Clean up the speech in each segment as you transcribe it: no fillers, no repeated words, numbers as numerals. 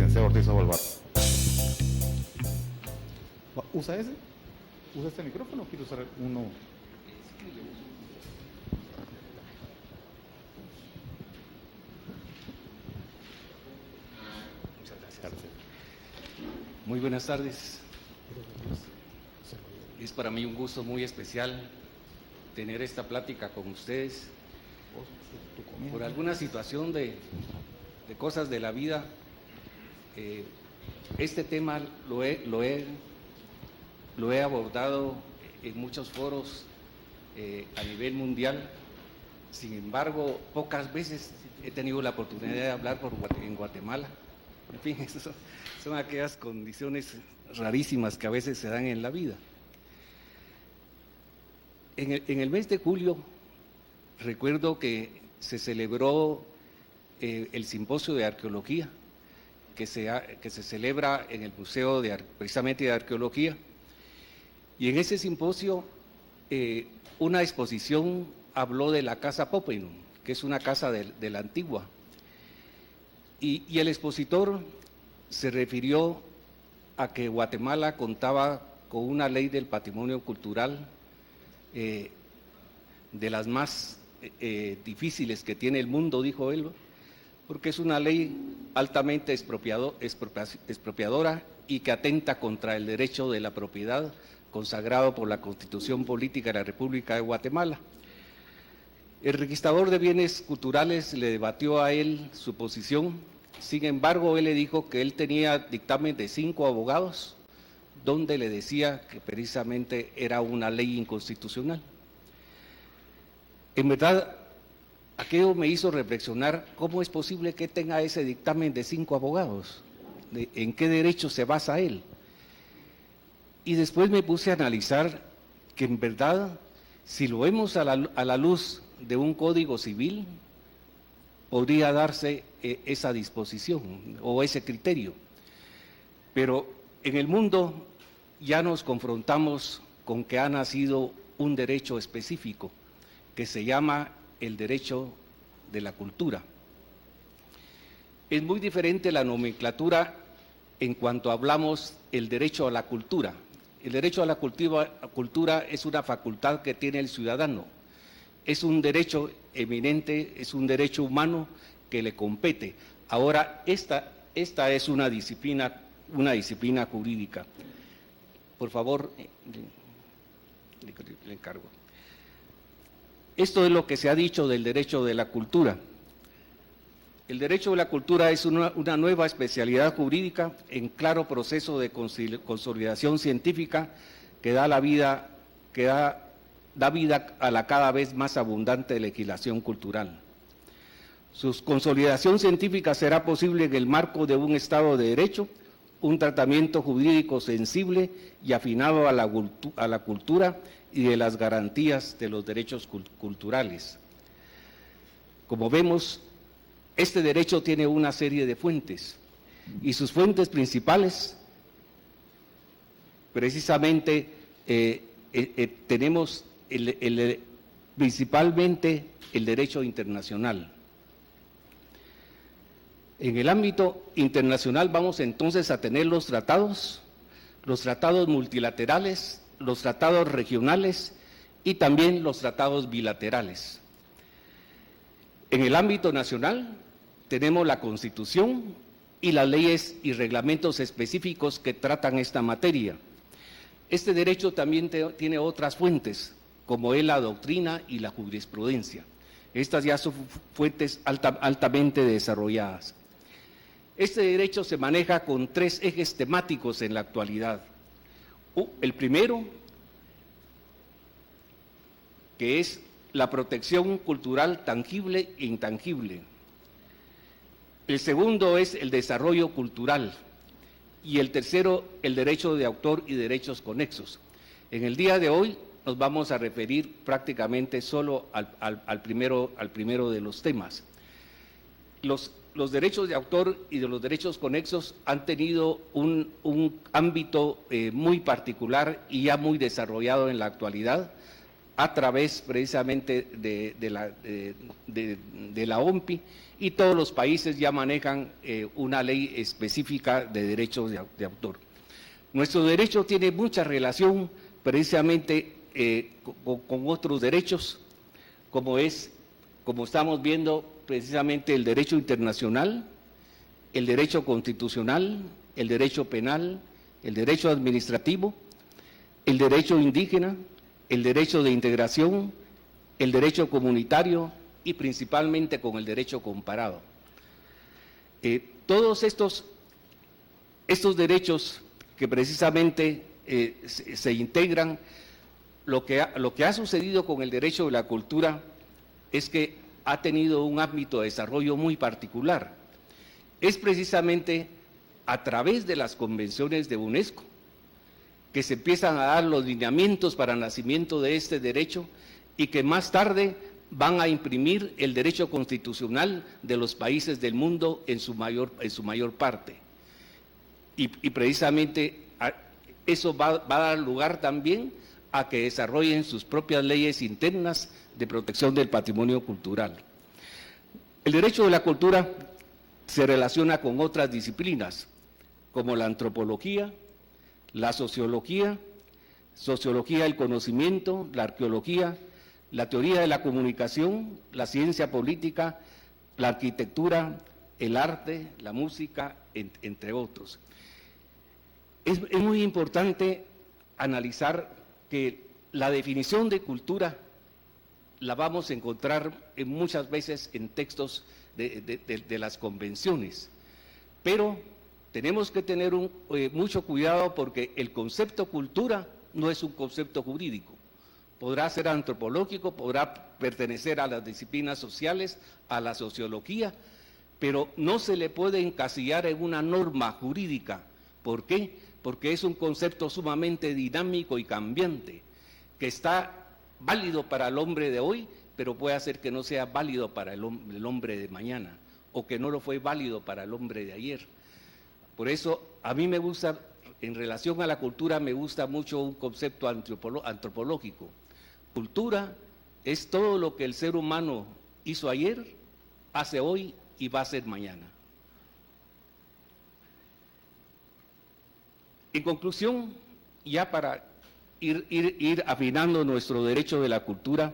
licenciado Ortiz Abalbar. ¿Usa ese? ¿Usa este micrófono o quiere usar uno? Muchas gracias. Muy buenas tardes. Es para mí un gusto muy especial tener esta plática con ustedes. Por alguna situación de cosas de la vida, este tema lo he abordado en muchos foros a nivel mundial. Sin embargo, pocas veces he tenido la oportunidad de hablar en Guatemala. En fin, son aquellas condiciones rarísimas que a veces se dan en la vida. En el mes de julio, recuerdo que se celebró el simposio de arqueología que se celebra en el Museo precisamente de Arqueología, y en ese simposio una exposición habló de la Casa Popayán, que es una casa de la antigua, y el expositor se refirió a que Guatemala contaba con una ley del patrimonio cultural de las más difíciles que tiene el mundo, dijo él, porque es una ley altamente expropiadora y que atenta contra el derecho de la propiedad consagrado por la Constitución Política de la República de Guatemala. El registrador de bienes culturales le debatió a él su posición. Sin embargo, él le dijo que él tenía dictamen de 5 abogados donde le decía que precisamente era una ley inconstitucional. En verdad, aquello me hizo reflexionar cómo es posible que tenga ese dictamen de 5 abogados, en qué derecho se basa él. Y después me puse a analizar que en verdad, si lo vemos a la luz de un código civil, podría darse esa disposición o ese criterio. Pero en el mundo ya nos confrontamos con que ha nacido un derecho específico que se llama el derecho de la cultura. Es muy diferente la nomenclatura en cuanto hablamos el derecho a la cultura. El derecho a la cultura es una facultad que tiene el ciudadano. Es un derecho eminente, es un derecho humano que le compete. Ahora, esta es una disciplina jurídica. Por favor, le encargo. Esto es lo que se ha dicho del derecho de la cultura. El derecho de la cultura es una nueva especialidad jurídica en claro proceso de consolidación científica que da vida a la cada vez más abundante legislación cultural. Su consolidación científica será posible en el marco de un Estado de Derecho, un tratamiento jurídico sensible y afinado a la cultura y de las garantías de los derechos culturales. Como vemos, este derecho tiene una serie de fuentes y sus fuentes principales, precisamente, tenemos principalmente el derecho internacional. En el ámbito internacional vamos entonces a tener los tratados multilaterales, los tratados regionales y también los tratados bilaterales. En el ámbito nacional tenemos la Constitución y las leyes y reglamentos específicos que tratan esta materia. Este derecho también tiene otras fuentes, como es la doctrina y la jurisprudencia. Estas ya son fuentes altamente desarrolladas. Este derecho se maneja con 3 ejes temáticos en la actualidad. El primero, que es la protección cultural tangible e intangible. El segundo es el desarrollo cultural. Y el tercero, el derecho de autor y derechos conexos. En el día de hoy nos vamos a referir prácticamente solo al primero de los temas. Los derechos de autor y de los derechos conexos han tenido un ámbito muy particular y ya muy desarrollado en la actualidad a través precisamente de la OMPI, y todos los países ya manejan una ley específica de derechos de autor. Nuestro derecho tiene mucha relación precisamente con otros derechos, como estamos viendo precisamente el derecho internacional, el derecho constitucional, el derecho penal, el derecho administrativo, el derecho indígena, el derecho de integración, el derecho comunitario y principalmente con el derecho comparado. Todos estos derechos que precisamente se integran, lo que ha sucedido con el derecho de la cultura es que ha tenido un ámbito de desarrollo muy particular. Es precisamente a través de las convenciones de UNESCO que se empiezan a dar los lineamientos para el nacimiento de este derecho, y que más tarde van a imprimir el derecho constitucional de los países del mundo en su mayor parte. Y precisamente eso va a dar lugar también a que desarrollen sus propias leyes internas de protección del patrimonio cultural. El derecho de la cultura se relaciona con otras disciplinas, como la antropología, la sociología del conocimiento, la arqueología, la teoría de la comunicación, la ciencia política, la arquitectura, el arte, la música, entre otros. Es muy importante analizar que la definición de cultura la vamos a encontrar muchas veces en textos de las convenciones, pero tenemos que tener mucho cuidado, porque el concepto cultura no es un concepto jurídico. Podrá ser antropológico, podrá pertenecer a las disciplinas sociales, a la sociología, pero no se le puede encasillar en una norma jurídica. ¿Por qué? Porque es un concepto sumamente dinámico y cambiante, que está válido para el hombre de hoy, pero puede hacer que no sea válido para el hombre de mañana, o que no lo fue válido para el hombre de ayer. Por eso, a mí me gusta, en relación a la cultura, me gusta mucho un concepto antropológico. Cultura es todo lo que el ser humano hizo ayer, hace hoy y va a hacer mañana. En conclusión, ya para ir afinando nuestro derecho de la cultura,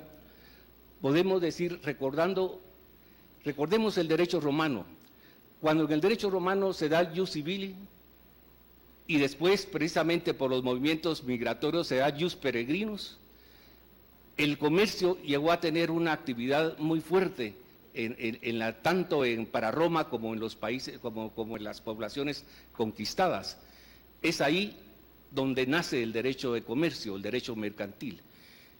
podemos decir, recordemos el derecho romano. Cuando en el derecho romano se da el ius civili, y después, precisamente por los movimientos migratorios, se da el ius peregrinus, el comercio llegó a tener una actividad muy fuerte, tanto para Roma como en los países, como en las poblaciones conquistadas. Es ahí donde nace el derecho de comercio, el derecho mercantil.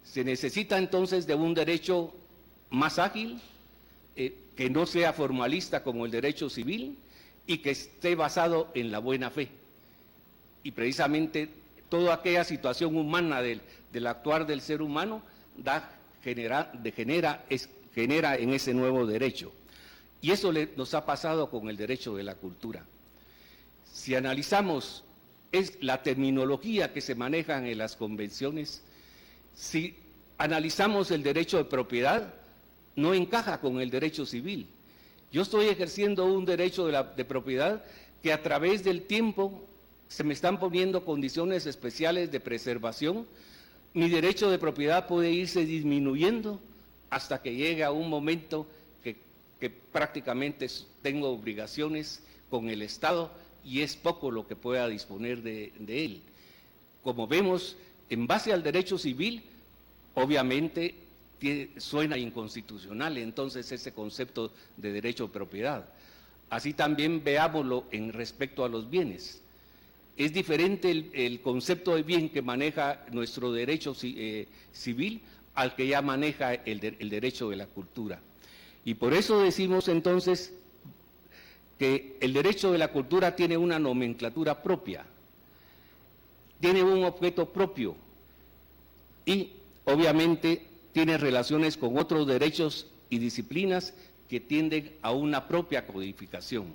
Se necesita entonces de un derecho más ágil, que no sea formalista como el derecho civil, y que esté basado en la buena fe. Y precisamente toda aquella situación humana del actuar del ser humano genera en ese nuevo derecho. Y eso nos ha pasado con el derecho de la cultura. Si analizamos la terminología que se manejan en las convenciones, si analizamos el derecho de propiedad, no encaja con el derecho civil. Yo estoy ejerciendo un derecho de propiedad que a través del tiempo se me están poniendo condiciones especiales de preservación. Mi derecho de propiedad puede irse disminuyendo hasta que llegue a un momento que prácticamente tengo obligaciones con el Estado y es poco lo que pueda disponer de él. Como vemos, en base al derecho civil, obviamente suena inconstitucional entonces ese concepto de derecho de propiedad. Así también veámoslo en respecto a los bienes. Es diferente el concepto de bien que maneja nuestro derecho civil al que ya maneja el derecho de la cultura. Y por eso decimos entonces que el derecho de la cultura tiene una nomenclatura propia, tiene un objeto propio y obviamente tiene relaciones con otros derechos y disciplinas que tienden a una propia codificación.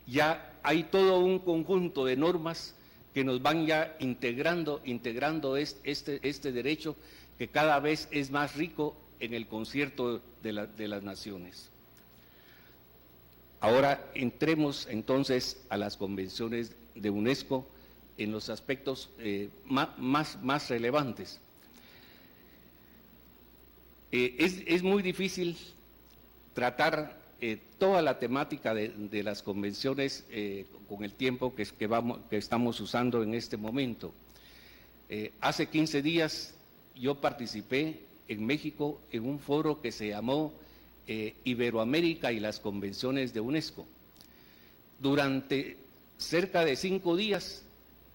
Ya hay todo un conjunto de normas que nos van ya integrando este derecho, que cada vez es más rico en el concierto de las naciones. Ahora entremos entonces a las convenciones de UNESCO en los aspectos más relevantes. Es muy difícil tratar toda la temática de las convenciones con el tiempo que estamos usando en este momento. Hace 15 días yo participé en México en un foro que se llamó Iberoamérica y las convenciones de UNESCO. Durante cerca de 5 días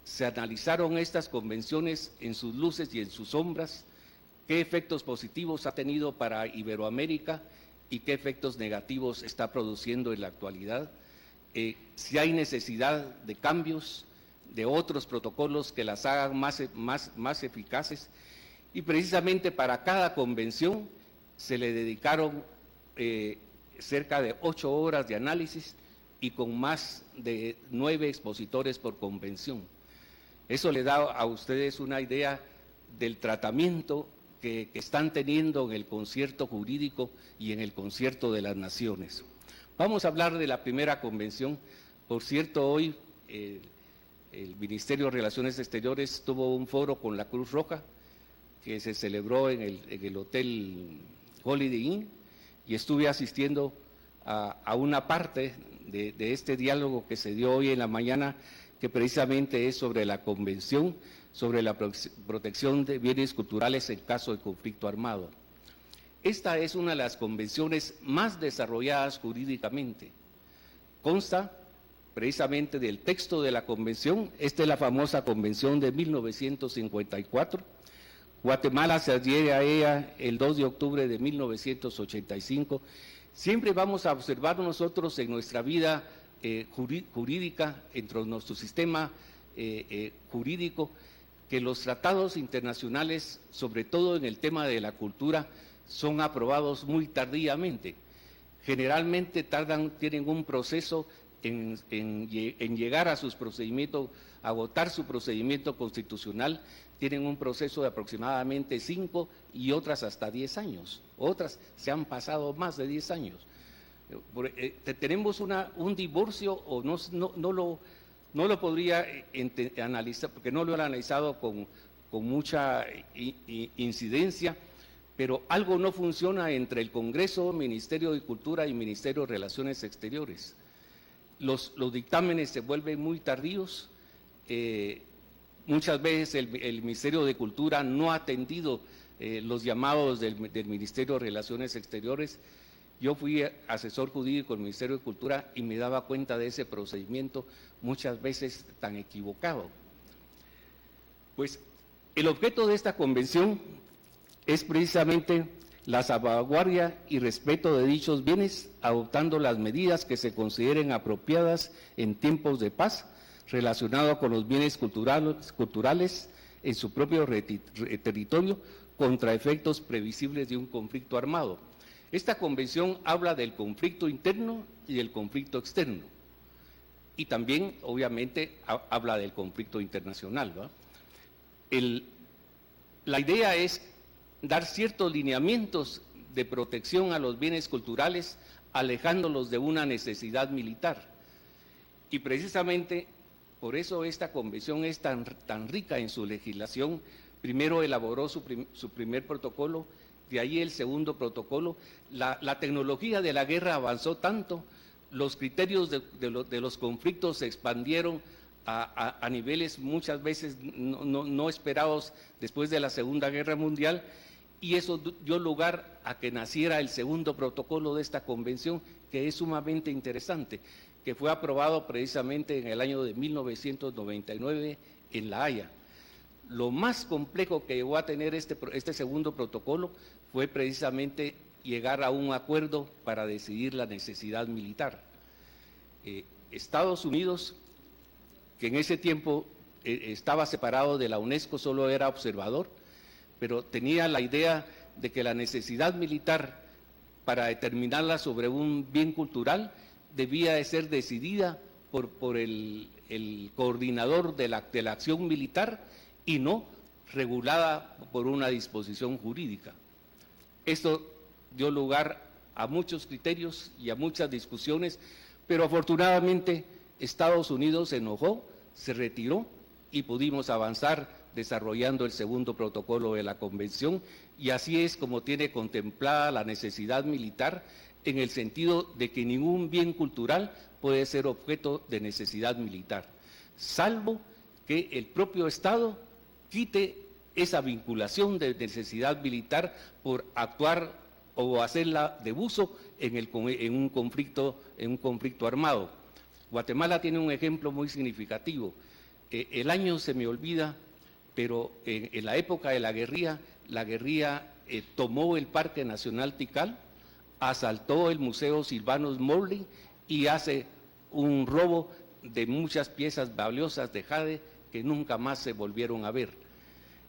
se analizaron estas convenciones en sus luces y en sus sombras, qué efectos positivos ha tenido para Iberoamérica y qué efectos negativos está produciendo en la actualidad, si hay necesidad de cambios, de otros protocolos que las hagan más eficaces, y precisamente para cada convención se le dedicaron cerca de 8 horas de análisis y con más de 9 expositores por convención. Eso le da a ustedes una idea del tratamiento que están teniendo en el concierto jurídico y en el concierto de las naciones. Vamos a hablar de la primera convención. Por cierto, hoy el Ministerio de Relaciones Exteriores tuvo un foro con la Cruz Roja que se celebró en el Hotel Holiday Inn, y estuve asistiendo a una parte de este diálogo que se dio hoy en la mañana, que precisamente es sobre la convención sobre la protección de bienes culturales en caso de conflicto armado. Esta es una de las convenciones más desarrolladas jurídicamente. Consta precisamente del texto de la convención. Esta es la famosa convención de 1954. Guatemala se adhiere a ella el 2 de octubre de 1985. Siempre vamos a observar nosotros en nuestra vida jurídica, dentro de nuestro sistema jurídico, que los tratados internacionales, sobre todo en el tema de la cultura, son aprobados muy tardíamente. Generalmente tienen un proceso en llegar a sus procedimientos, agotar su procedimiento constitucional, tienen un proceso de aproximadamente 5 y otras hasta 10 años. Otras se han pasado más de 10 años. Tenemos un divorcio, o no lo podría analizar, porque no lo he analizado con mucha incidencia, pero algo no funciona entre el Congreso, Ministerio de Cultura y Ministerio de Relaciones Exteriores. Los dictámenes se vuelven muy tardíos. Muchas veces el Ministerio de Cultura no ha atendido los llamados del Ministerio de Relaciones Exteriores. Yo fui asesor jurídico del Ministerio de Cultura y me daba cuenta de ese procedimiento muchas veces tan equivocado. Pues el objeto de esta convención es precisamente la salvaguardia y respeto de dichos bienes, adoptando las medidas que se consideren apropiadas en tiempos de paz, relacionado con los bienes culturales en su propio territorio, contra efectos previsibles de un conflicto armado. Esta convención habla del conflicto interno y del conflicto externo, y también, obviamente, habla del conflicto internacional, ¿va? La idea es dar ciertos lineamientos de protección a los bienes culturales, alejándolos de una necesidad militar. Y precisamente por eso esta convención es tan rica en su legislación. Primero elaboró su primer protocolo, de ahí el segundo protocolo. La tecnología de la guerra avanzó tanto, los criterios de los conflictos se expandieron a niveles muchas veces no esperados después de la Segunda Guerra Mundial, y eso dio lugar a que naciera el segundo protocolo de esta convención, que es sumamente interesante, que fue aprobado precisamente en el año de 1999 en La Haya. Lo más complejo que llegó a tener este segundo protocolo fue precisamente llegar a un acuerdo para decidir la necesidad militar. Estados Unidos, que en ese tiempo estaba separado de la UNESCO, solo era observador, pero tenía la idea de que la necesidad militar, para determinarla sobre un bien cultural, debía de ser decidida por el coordinador de la acción militar, y no regulada por una disposición jurídica. Esto dio lugar a muchos criterios y a muchas discusiones, pero afortunadamente Estados Unidos se enojó, se retiró y pudimos avanzar desarrollando el segundo protocolo de la Convención, y así es como tiene contemplada la necesidad militar, en el sentido de que ningún bien cultural puede ser objeto de necesidad militar, salvo que el propio Estado quite esa vinculación de necesidad militar por actuar o hacerla de uso en un conflicto armado. Guatemala tiene un ejemplo muy significativo. El año se me olvida, pero en la época de la guerrilla tomó el Parque Nacional Tikal, asaltó el Museo Silvanus Morley y hace un robo de muchas piezas valiosas de jade que nunca más se volvieron a ver.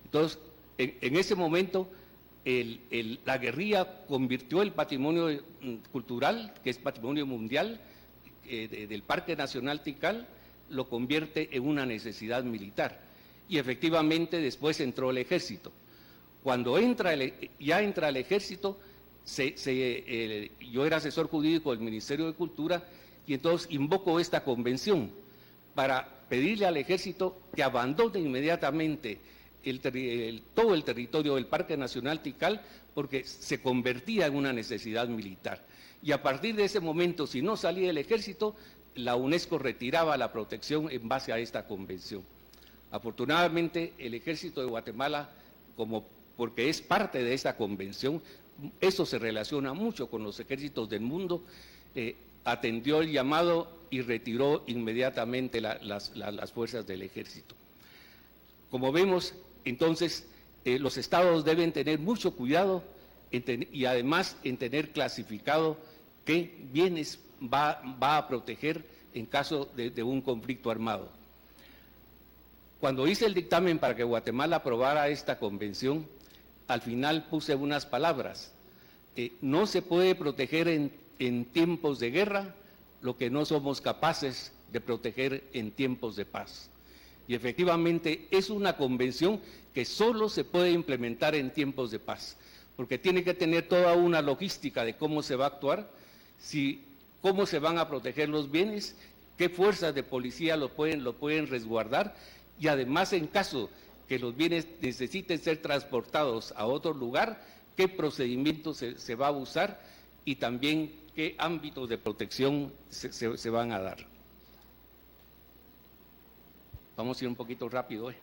Entonces, en ese momento, la guerrilla convirtió el patrimonio cultural, que es patrimonio mundial, del Parque Nacional Tikal, lo convierte en una necesidad militar. Y efectivamente después entró el ejército. Cuando ya entra el ejército, yo era asesor jurídico del Ministerio de Cultura, y entonces invoco esta convención para pedirle al ejército que abandone inmediatamente todo el territorio del Parque Nacional Tikal, porque se convertía en una necesidad militar. Y a partir de ese momento, si no salía el ejército, la UNESCO retiraba la protección en base a esta convención. Afortunadamente, el ejército de Guatemala, porque es parte de esta convención, eso se relaciona mucho con los ejércitos del mundo, atendió el llamado y retiró inmediatamente las fuerzas del ejército. Como vemos, entonces, los estados deben tener mucho cuidado y además en tener clasificado qué bienes va a proteger en caso de un conflicto armado. Cuando hice el dictamen para que Guatemala aprobara esta convención, al final puse unas palabras. No se puede proteger en tiempos de guerra lo que no somos capaces de proteger en tiempos de paz. Y efectivamente es una convención que solo se puede implementar en tiempos de paz, porque tiene que tener toda una logística de cómo se va a actuar, cómo se van a proteger los bienes, qué fuerzas de policía lo pueden resguardar, y además en caso que los bienes necesiten ser transportados a otro lugar, qué procedimientos se va a usar y también qué ámbitos de protección se van a dar. Vamos a ir un poquito rápido hoy.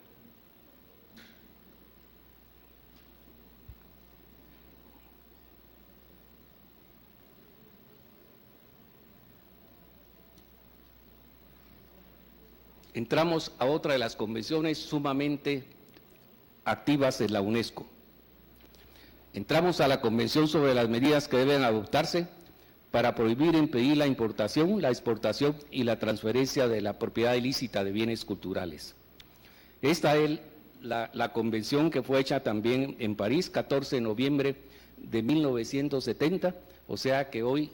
Entramos a otra de las convenciones sumamente activas en la UNESCO. Entramos a la Convención sobre las medidas que deben adoptarse para prohibir e impedir la importación, la exportación y la transferencia de la propiedad ilícita de bienes culturales. Esta es la convención que fue hecha también en París, 14 de noviembre de 1970, o sea que hoy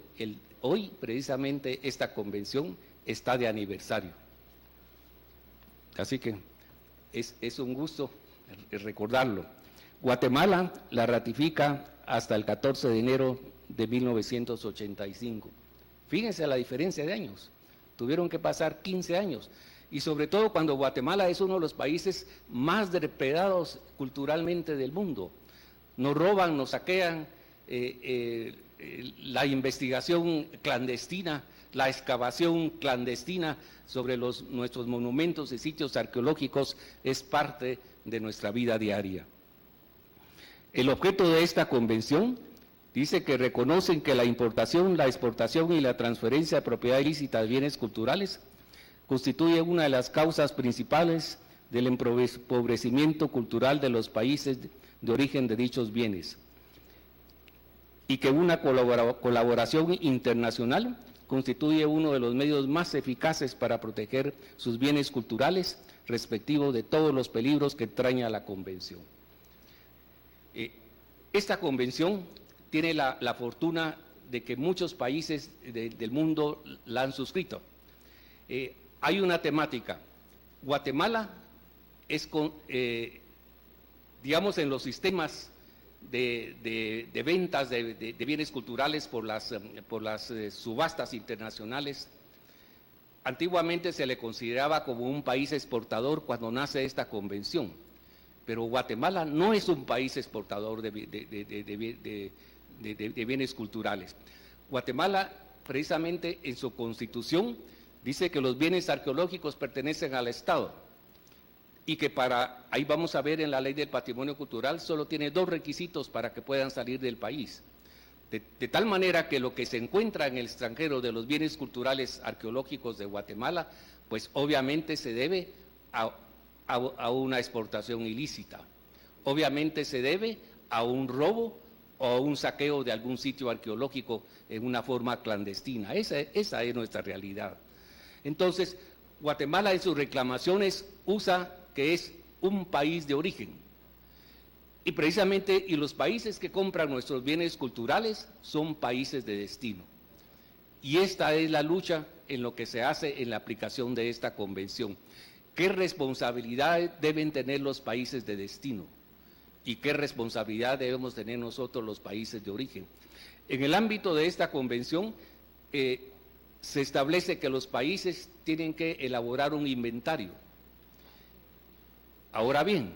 precisamente esta convención está de aniversario. Así que es un gusto recordarlo. Guatemala la ratifica hasta el 14 de enero de 1985. Fíjense la diferencia de años. Tuvieron que pasar 15 años. Y sobre todo cuando Guatemala es uno de los países más depredados culturalmente del mundo. Nos roban, nos saquean, la investigación clandestina, la excavación clandestina sobre nuestros monumentos y sitios arqueológicos es parte de nuestra vida diaria. El objeto de esta convención dice que reconocen que la importación, la exportación y la transferencia de propiedad ilícita de bienes culturales constituye una de las causas principales del empobrecimiento cultural de los países de origen de dichos bienes, y que una colaboración internacional constituye uno de los medios más eficaces para proteger sus bienes culturales, respectivo de todos los peligros que entraña la Convención. Esta Convención tiene la fortuna de que muchos países del mundo la han suscrito. Hay una temática. Guatemala digamos, en los sistemas de ventas de bienes culturales por las subastas internacionales. Antiguamente se le consideraba como un país exportador cuando nace esta convención, pero Guatemala no es un país exportador de bienes culturales. Guatemala, precisamente en su constitución, dice que los bienes arqueológicos pertenecen al Estado y que ahí vamos a ver en la ley del patrimonio cultural, solo tiene 2 requisitos para que puedan salir del país. De tal manera que lo que se encuentra en el extranjero de los bienes culturales arqueológicos de Guatemala, pues obviamente se debe a una exportación ilícita, obviamente se debe a un robo o a un saqueo de algún sitio arqueológico en una forma clandestina. Esa es nuestra realidad. Entonces, Guatemala en sus reclamaciones usa que es un país de origen. Y precisamente, y los países que compran nuestros bienes culturales son países de destino. Y esta es la lucha en lo que se hace en la aplicación de esta convención. ¿Qué responsabilidad deben tener los países de destino? ¿Y qué responsabilidad debemos tener nosotros los países de origen? En el ámbito de esta convención, se establece que los países tienen que elaborar un inventario. Ahora bien,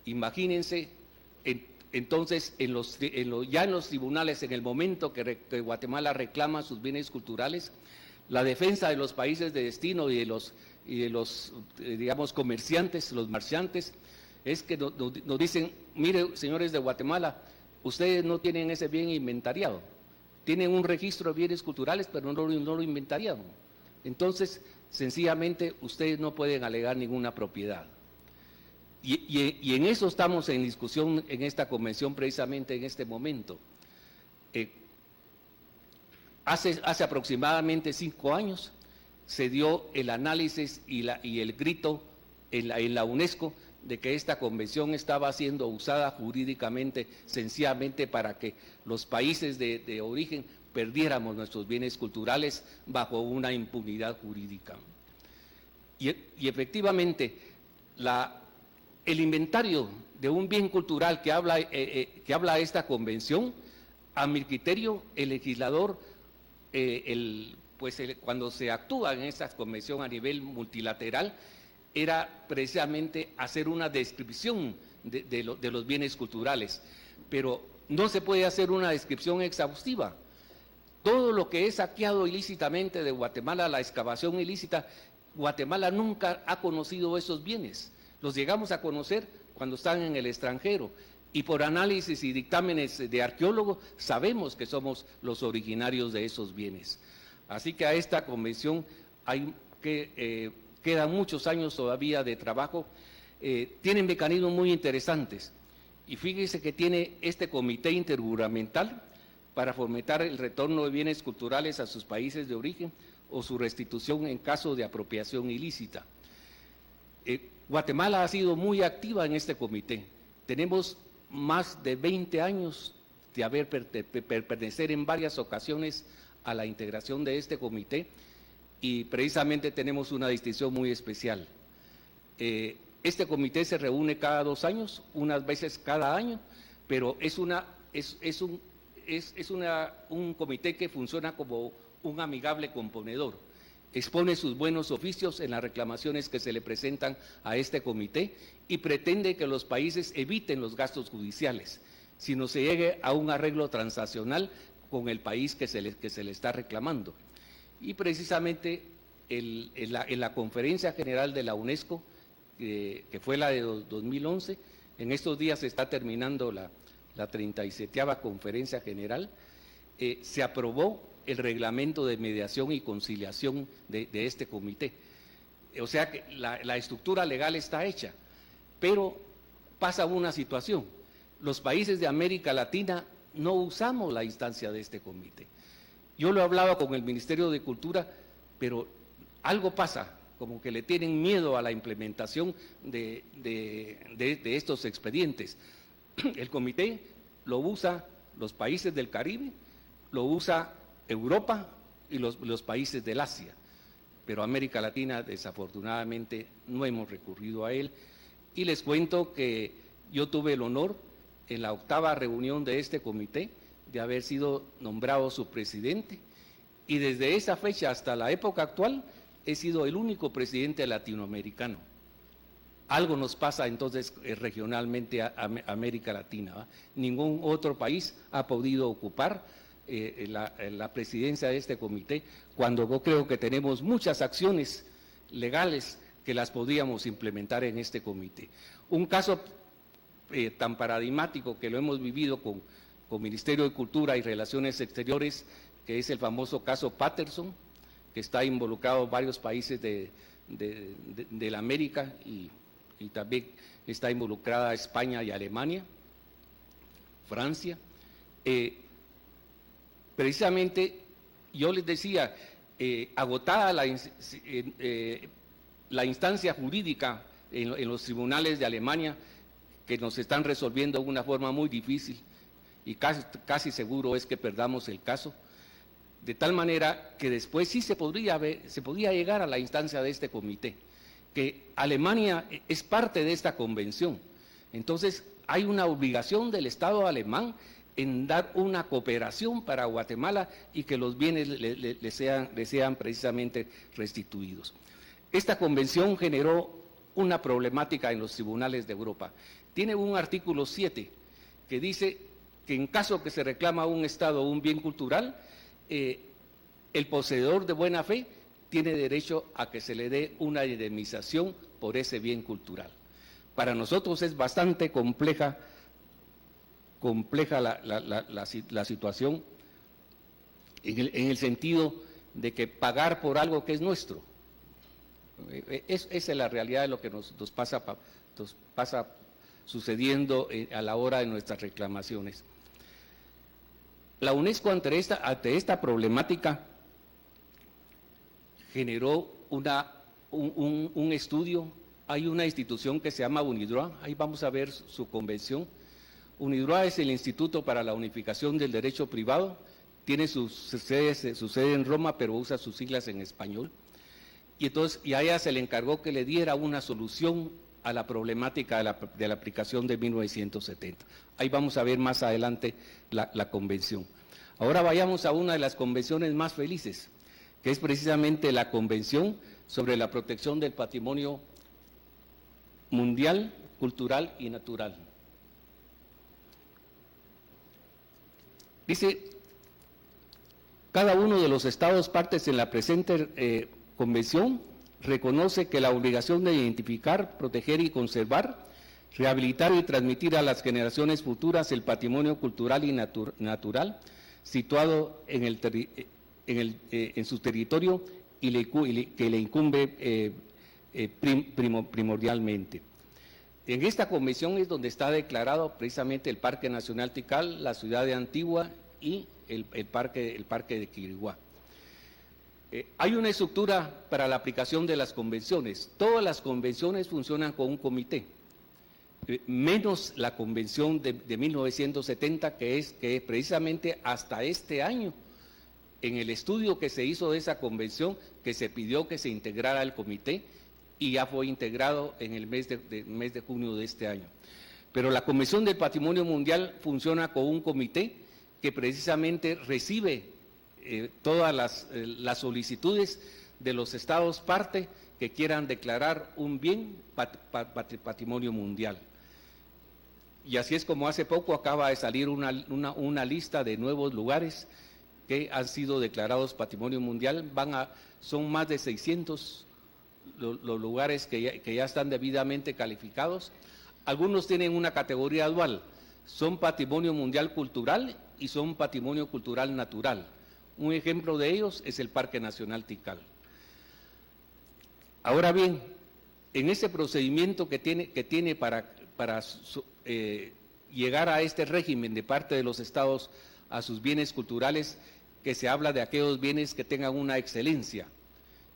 imagínense, entonces, ya en los tribunales, en el momento que Guatemala reclama sus bienes culturales, la defensa de los países de destino y de los digamos, comerciantes, los marchantes, es que nos dicen, mire, señores de Guatemala, ustedes no tienen ese bien inventariado, tienen un registro de bienes culturales, pero no lo inventariaron. Entonces, sencillamente, ustedes no pueden alegar ninguna propiedad. Y en eso estamos en discusión en esta convención precisamente en este momento. Hace aproximadamente 5 años se dio el análisis y el grito en la UNESCO de que esta convención estaba siendo usada jurídicamente sencillamente para que los países de origen perdiéramos nuestros bienes culturales bajo una impunidad jurídica. Y efectivamente, el inventario de un bien cultural que habla esta convención, a mi criterio, el legislador, cuando se actúa en esta convención a nivel multilateral, era precisamente hacer una descripción de los bienes culturales, pero no se puede hacer una descripción exhaustiva. Todo lo que es saqueado ilícitamente de Guatemala, la excavación ilícita, Guatemala nunca ha conocido esos bienes. Los llegamos a conocer cuando están en el extranjero y por análisis y dictámenes de arqueólogos sabemos que somos los originarios de esos bienes. Así que a esta convención quedan muchos años todavía de trabajo. Tienen mecanismos muy interesantes y fíjese que tiene este comité intergubernamental para fomentar el retorno de bienes culturales a sus países de origen o su restitución en caso de apropiación ilícita. Guatemala ha sido muy activa en este comité. Tenemos más de 20 años de pertenecer en varias ocasiones a la integración de este comité y precisamente tenemos una distinción muy especial. Este comité se reúne cada 2 años, unas veces cada año, pero es un comité que funciona como un amigable componedor. Expone sus buenos oficios en las reclamaciones que se le presentan a este comité y pretende que los países eviten los gastos judiciales, sino se llegue a un arreglo transaccional con el país que se le está reclamando. Y precisamente en la conferencia general de la UNESCO, que fue la de 2011, en estos días se está terminando la 37ª conferencia general, se aprobó el reglamento de mediación y conciliación de este comité. O sea que la estructura legal está hecha, pero pasa una situación. Los países de América Latina no usamos la instancia de este comité. Yo lo hablaba con el Ministerio de Cultura, pero algo pasa, como que le tienen miedo a la implementación de estos expedientes. El comité lo usa los países del Caribe, lo usa Europa y los países del Asia, pero América Latina desafortunadamente no hemos recurrido a él y les cuento que Yo tuve el honor en la 8ª reunión de este comité de haber sido nombrado su presidente, y desde esa fecha hasta la época actual he sido el único presidente latinoamericano. Algo nos pasa entonces regionalmente a América Latina, ¿va? Ningún otro país ha podido ocupar la presidencia de este comité, cuando yo creo que tenemos muchas acciones legales que las podríamos implementar en este comité. Un caso tan paradigmático que lo hemos vivido con Ministerio de Cultura y Relaciones Exteriores, que es el famoso caso Patterson, que está involucrado varios países de la América, y también está involucrada España y Alemania, Francia. Precisamente yo les decía, agotada la instancia jurídica en los tribunales de Alemania, que nos están resolviendo de una forma muy difícil, y casi seguro es que perdamos el caso, de tal manera que después sí se podría llegar a la instancia de este comité, que Alemania es parte de esta convención. Entonces hay una obligación del Estado alemán en dar una cooperación para Guatemala y que los bienes le sean precisamente restituidos. Esta convención generó una problemática en los tribunales de Europa. Tiene un artículo 7 que dice que en caso que se reclama a un Estado un bien cultural, el poseedor de buena fe tiene derecho a que se le dé una indemnización por ese bien cultural. Para nosotros es bastante compleja la situación, en el sentido de que pagar por algo que es nuestro. Esa es la realidad de lo que nos pasa sucediendo a la hora de nuestras reclamaciones. La UNESCO ante esta problemática generó un estudio. Hay una institución que se llama UNIDROIT, ahí vamos a ver su convención. UNIDROIT es el Instituto para la Unificación del Derecho Privado, tiene su sede en Roma, pero usa sus siglas en español. Y a ella se le encargó que le diera una solución a la problemática de la aplicación de 1970. Ahí vamos a ver más adelante la convención. Ahora vayamos a una de las convenciones más felices, que es precisamente la Convención sobre la Protección del Patrimonio Mundial, Cultural y Natural. Dice, cada uno de los estados partes en la presente convención reconoce que la obligación de identificar, proteger y conservar, rehabilitar y transmitir a las generaciones futuras el patrimonio cultural y natural situado en su territorio y que le incumbe primordialmente. En esta convención es donde está declarado precisamente el Parque Nacional Tikal, la ciudad de Antigua y el parque de Quiriguá. Hay una estructura para la aplicación de las convenciones. Todas las convenciones funcionan con un comité, menos la convención de 1970, que precisamente hasta este año, en el estudio que se hizo de esa convención, que se pidió que se integrara el comité, y ya fue integrado en el mes de junio de este año. Pero la Convención del Patrimonio Mundial funciona con un comité que precisamente recibe todas las solicitudes de los estados parte que quieran declarar un bien patrimonio mundial. Y así es como hace poco acaba de salir una lista de nuevos lugares que han sido declarados patrimonio mundial. Son más de 600 los lugares que ya están debidamente calificados. Algunos tienen una categoría dual, son patrimonio mundial cultural y son patrimonio cultural natural. Un ejemplo de ellos es el Parque Nacional Tikal. Ahora bien, en ese procedimiento que tiene para llegar a este régimen de parte de los estados a sus bienes culturales, que se habla de aquellos bienes que tengan una excelencia,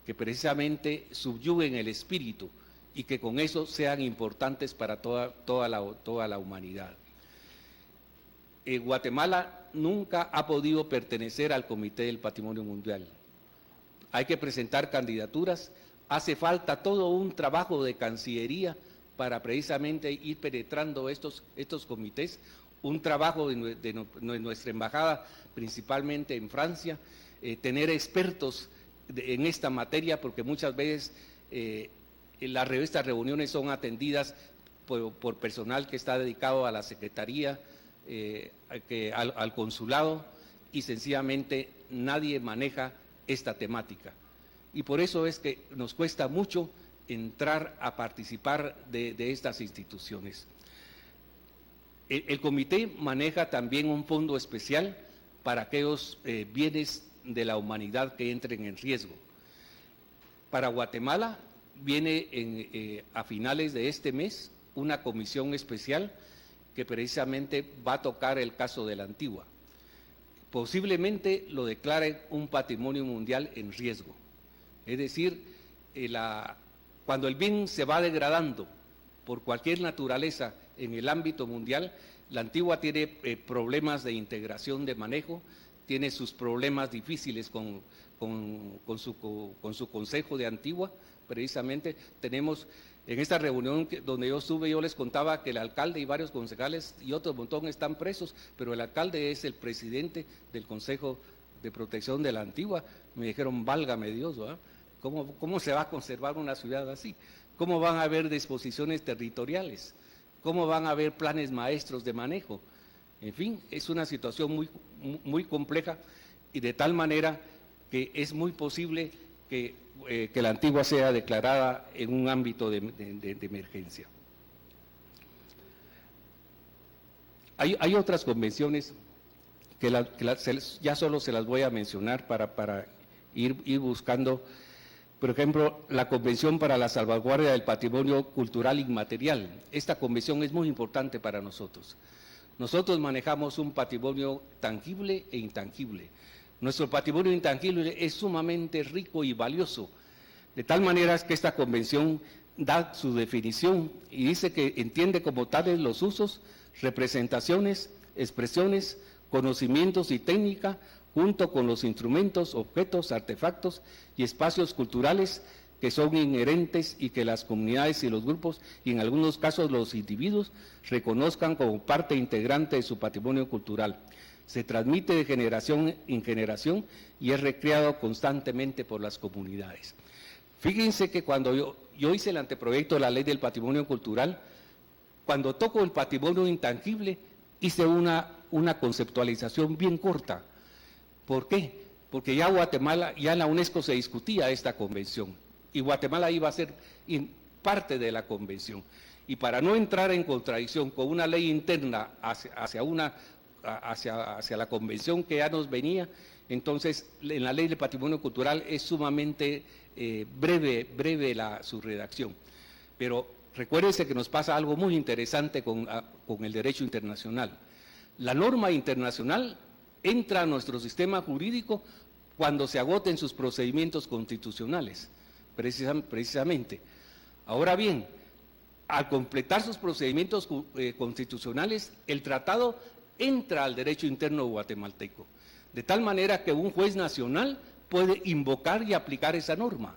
que precisamente subyuguen el espíritu y que con eso sean importantes para toda la humanidad. Guatemala nunca ha podido pertenecer al Comité del Patrimonio Mundial. Hay que presentar candidaturas, hace falta todo un trabajo de Cancillería para precisamente ir penetrando estos comités, un trabajo de nuestra embajada, principalmente en Francia, tener expertos en esta materia, porque muchas veces estas reuniones son atendidas por personal que está dedicado a la secretaría, al consulado, y sencillamente nadie maneja esta temática. Y por eso es que nos cuesta mucho entrar a participar de estas instituciones. El comité maneja también un fondo especial para aquellos bienes de la humanidad que entren en riesgo. Para Guatemala viene a finales de este mes una comisión especial que precisamente va a tocar el caso de la Antigua. Posiblemente lo declaren un patrimonio mundial en riesgo. Es decir, cuando el bien se va degradando por cualquier naturaleza en el ámbito mundial, la Antigua tiene problemas de integración de manejo, tiene sus problemas difíciles con su Consejo de Antigua. Precisamente tenemos en esta reunión donde yo estuve, yo les contaba que el alcalde y varios concejales y otro montón están presos, pero el alcalde es el presidente del Consejo de Protección de la Antigua. Me dijeron, válgame Dios, ¿verdad? ¿Cómo se va a conservar una ciudad así? ¿Cómo van a haber disposiciones territoriales? ¿Cómo van a haber planes maestros de manejo? En fin, es una situación muy compleja, y de tal manera que es muy posible que la Antigua sea declarada en un ámbito de emergencia. Hay otras convenciones que ya solo se las voy a mencionar para ir buscando. Por ejemplo, la Convención para la Salvaguardia del Patrimonio Cultural Inmaterial. Esta convención es muy importante para nosotros. Nosotros manejamos un patrimonio tangible e intangible. Nuestro patrimonio intangible es sumamente rico y valioso, de tal manera que esta convención da su definición y dice que entiende como tales los usos, representaciones, expresiones, conocimientos y técnica, junto con los instrumentos, objetos, artefactos y espacios culturales que son inherentes y que las comunidades y los grupos, y en algunos casos los individuos, reconozcan como parte integrante de su patrimonio cultural. Se transmite de generación en generación y es recreado constantemente por las comunidades. Fíjense que cuando yo hice el anteproyecto de la Ley del Patrimonio Cultural, cuando toco el patrimonio intangible, hice una conceptualización bien corta. ¿Por qué? Porque ya Guatemala, ya en la UNESCO se discutía esta convención, y Guatemala iba a ser parte de la convención. Y para no entrar en contradicción con una ley interna hacia la convención que ya nos venía, entonces en la Ley del Patrimonio Cultural es sumamente breve su redacción. Pero recuérdense que nos pasa algo muy interesante con el derecho internacional. La norma internacional entra a nuestro sistema jurídico cuando se agoten sus procedimientos constitucionales, precisamente. Ahora bien, al completar sus procedimientos constitucionales, el tratado entra al derecho interno guatemalteco, de tal manera que un juez nacional puede invocar y aplicar esa norma.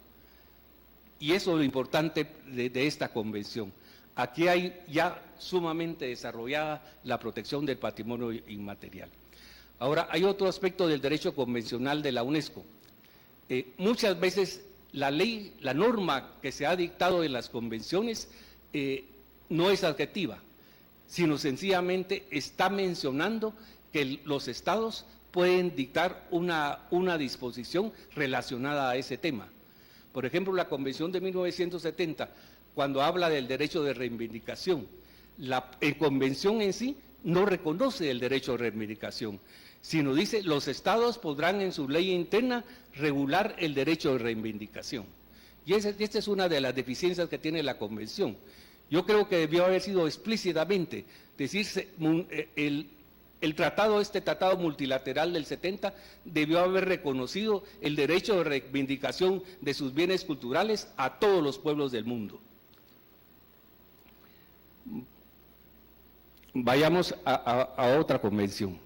Y eso es lo importante de esta convención. Aquí hay ya sumamente desarrollada la protección del patrimonio inmaterial. Ahora, hay otro aspecto del derecho convencional de la UNESCO. Muchas veces la ley, la norma que se ha dictado en las convenciones no es adjetiva, sino sencillamente está mencionando que los estados pueden dictar una disposición relacionada a ese tema. Por ejemplo, la Convención de 1970, cuando habla del derecho de reivindicación, la convención en sí no reconoce el derecho de reivindicación, sino dice los estados podrán en su ley interna regular el derecho de reivindicación. Y esta es una de las deficiencias que tiene la convención. Yo creo que debió haber sido explícitamente, decirse, este tratado multilateral del 70 debió haber reconocido el derecho de reivindicación de sus bienes culturales a todos los pueblos del mundo. Vayamos a otra convención.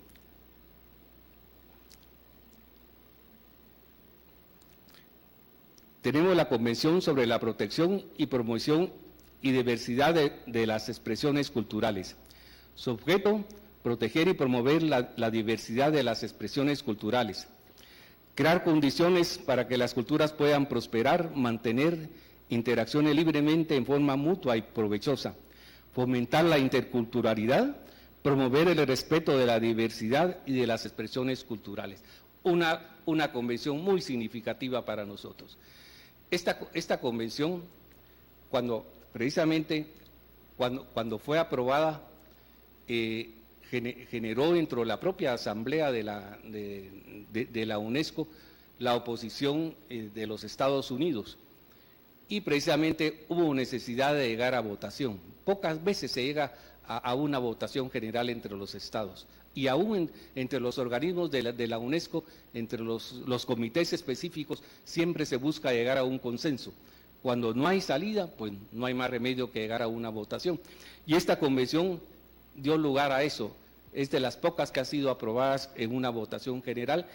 Tenemos la Convención sobre la Protección y Promoción y diversidad de las expresiones culturales. Su objeto, proteger y promover la diversidad de las expresiones culturales, crear condiciones para que las culturas puedan prosperar, mantener interacciones libremente en forma mutua y provechosa, fomentar la interculturalidad, promover el respeto de la diversidad y de las expresiones culturales. Una convención muy significativa para nosotros. Esta convención, precisamente cuando fue aprobada, generó dentro de la propia asamblea de la UNESCO la oposición de los Estados Unidos, y precisamente hubo necesidad de llegar a votación. Pocas veces se llega a una votación general entre los estados, y aún entre los organismos de la UNESCO, entre los comités específicos, siempre se busca llegar a un consenso. Cuando no hay salida, pues no hay más remedio que llegar a una votación. Y esta convención dio lugar a eso. Es de las pocas que ha sido aprobadas en una votación general,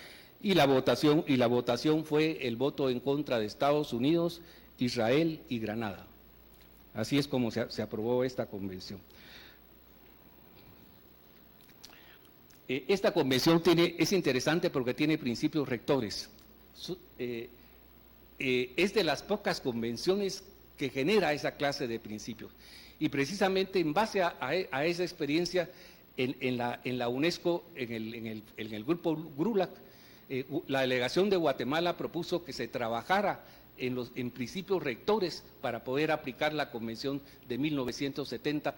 y la votación fue el voto en contra de Estados Unidos, Israel y Granada. Así es como se aprobó esta convención. Esta convención es interesante porque tiene principios rectores. Es de las pocas convenciones que genera esa clase de principios. Y precisamente en base a esa experiencia, en la UNESCO, en el grupo GRULAC, la delegación de Guatemala propuso que se trabajara en principios rectores para poder aplicar la Convención de 1970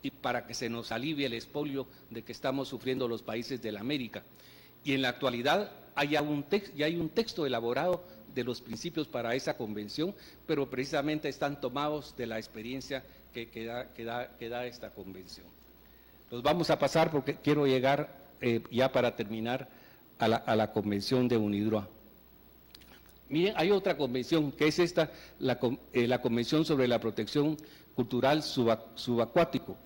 y para que se nos alivie el expolio de que estamos sufriendo los países de la América. Y en la actualidad ya hay un texto elaborado de los principios para esa convención, pero precisamente están tomados de la experiencia que da esta convención. Los vamos a pasar porque quiero llegar ya para terminar a la convención de UNIDROIT. Miren, hay otra convención que es esta, la Convención sobre la Protección Cultural Subacuático.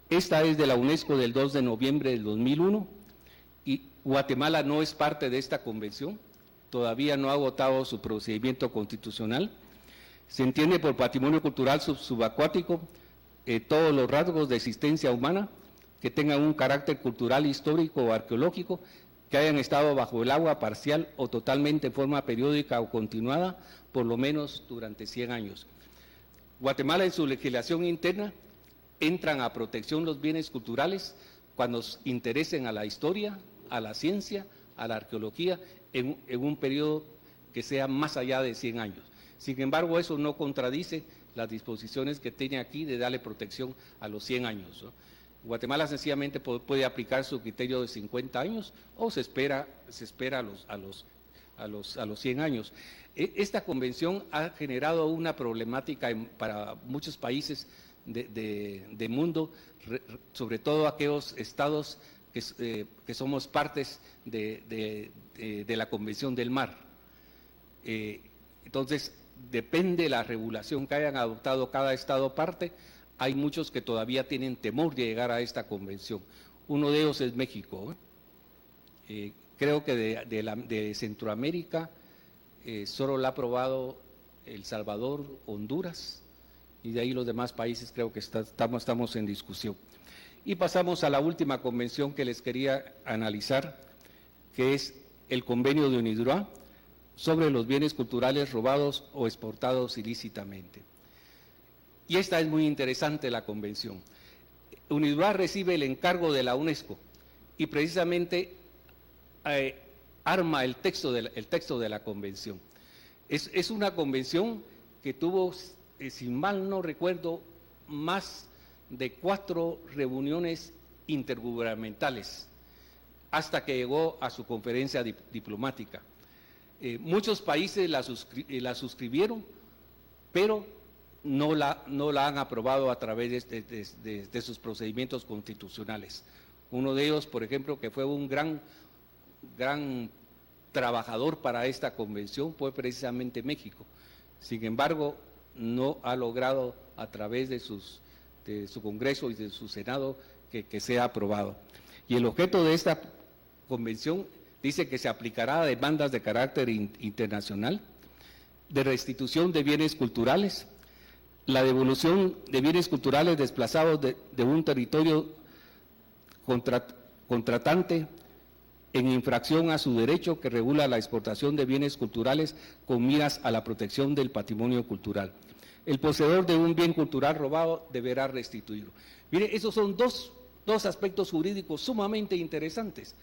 Esta es de la UNESCO del 2 de noviembre del 2001 y Guatemala no es parte de esta convención, todavía no ha agotado su procedimiento constitucional. Se entiende por patrimonio cultural subacuático todos los rasgos de existencia humana que tengan un carácter cultural, histórico o arqueológico, que hayan estado bajo el agua parcial o totalmente en forma periódica o continuada, por lo menos durante 100 años. Guatemala, en su legislación interna, entran a protección los bienes culturales cuando interesen a la historia, a la ciencia, a la arqueología, en un periodo que sea más allá de 100 años. Sin embargo, eso no contradice las disposiciones que tiene aquí de darle protección a los 100 años, ¿no? Guatemala sencillamente puede aplicar su criterio de 50 años o se espera a los 100 años. Esta convención ha generado una problemática para muchos países de mundo, sobre todo aquellos estados que somos partes de la Convención del Mar. Entonces, depende de la regulación que hayan adoptado cada estado parte. Hay muchos que todavía tienen temor de llegar a esta convención. Uno de ellos es México. Creo que de Centroamérica solo la ha aprobado El Salvador, Honduras, y de ahí los demás países creo que estamos en discusión. Y pasamos a la última convención que les quería analizar, que es el convenio de UNIDROIT sobre los bienes culturales robados o exportados ilícitamente. Y esta es muy interesante, la convención. UNIDROIT recibe el encargo de la UNESCO y precisamente arma el texto de la convención. Es una convención que tuvo, si mal no recuerdo, más de 4 reuniones intergubernamentales hasta que llegó a su conferencia diplomática. Muchos países la suscribieron, pero no la han aprobado a través de sus procedimientos constitucionales. Uno de ellos, por ejemplo, que fue un gran trabajador para esta convención, fue precisamente México. Sin embargo, no ha logrado a través de su Congreso y de su Senado que sea aprobado. Y el objeto de esta convención dice que se aplicará a demandas de carácter internacional, de restitución de bienes culturales, la devolución de bienes culturales desplazados de un territorio contratante en infracción a su derecho que regula la exportación de bienes culturales con miras a la protección del patrimonio cultural. El poseedor de un bien cultural robado deberá restituirlo. Mire, esos son dos aspectos jurídicos sumamente interesantes.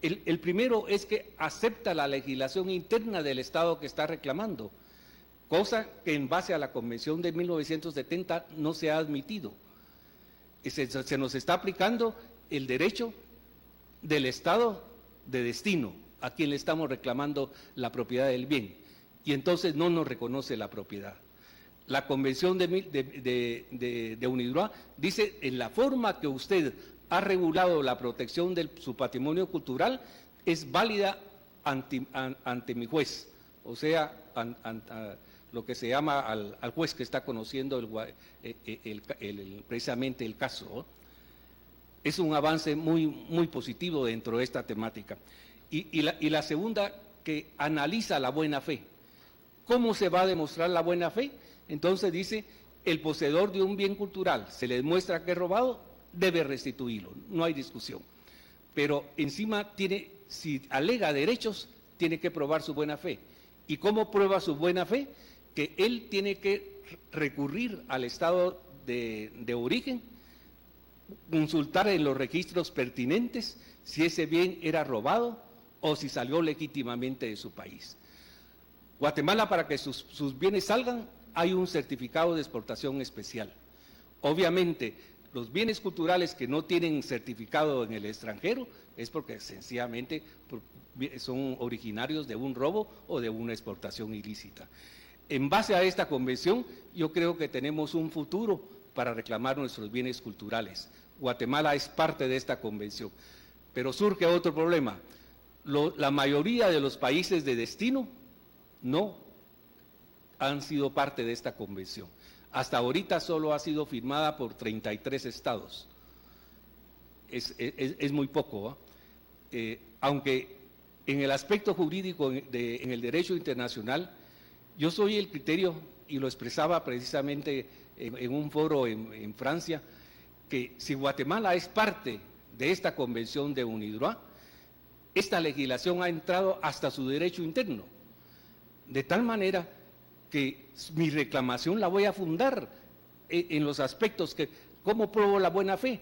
El primero es que acepta la legislación interna del Estado que está reclamando, cosa que en base a la Convención de 1970 no se ha admitido. Se nos está aplicando el derecho del Estado de destino, a quien le estamos reclamando la propiedad del bien, y entonces no nos reconoce la propiedad. La Convención de UNIDROIT dice, en la forma que usted ha regulado la protección de su patrimonio cultural, es válida ante mi juez, o sea, lo que se llama al juez que está conociendo precisamente el caso, ¿no? Es un avance muy positivo dentro de esta temática. Y la segunda, que analiza la buena fe. ¿Cómo se va a demostrar la buena fe? Entonces dice, el poseedor de un bien cultural se le demuestra que es robado, debe restituirlo, no hay discusión. Pero encima si alega derechos, tiene que probar su buena fe. ¿Y cómo prueba su buena fe? Que él tiene que recurrir al estado de origen, consultar en los registros pertinentes si ese bien era robado o si salió legítimamente de su país. Guatemala, para que sus bienes salgan, hay un certificado de exportación especial. Obviamente, los bienes culturales que no tienen certificado en el extranjero es porque sencillamente son originarios de un robo o de una exportación ilícita. En base a esta convención, yo creo que tenemos un futuro para reclamar nuestros bienes culturales. Guatemala es parte de esta convención. Pero surge otro problema. La mayoría de los países de destino no han sido parte de esta convención. Hasta ahorita solo ha sido firmada por 33 estados. Es muy poco, ¿eh? Aunque en el aspecto jurídico, en el derecho internacional, yo soy el criterio, y lo expresaba precisamente en un foro en Francia, que si Guatemala es parte de esta convención de UNIDROIT, esta legislación ha entrado hasta su derecho interno, de tal manera que mi reclamación la voy a fundar en los aspectos que, ¿cómo pruebo la buena fe?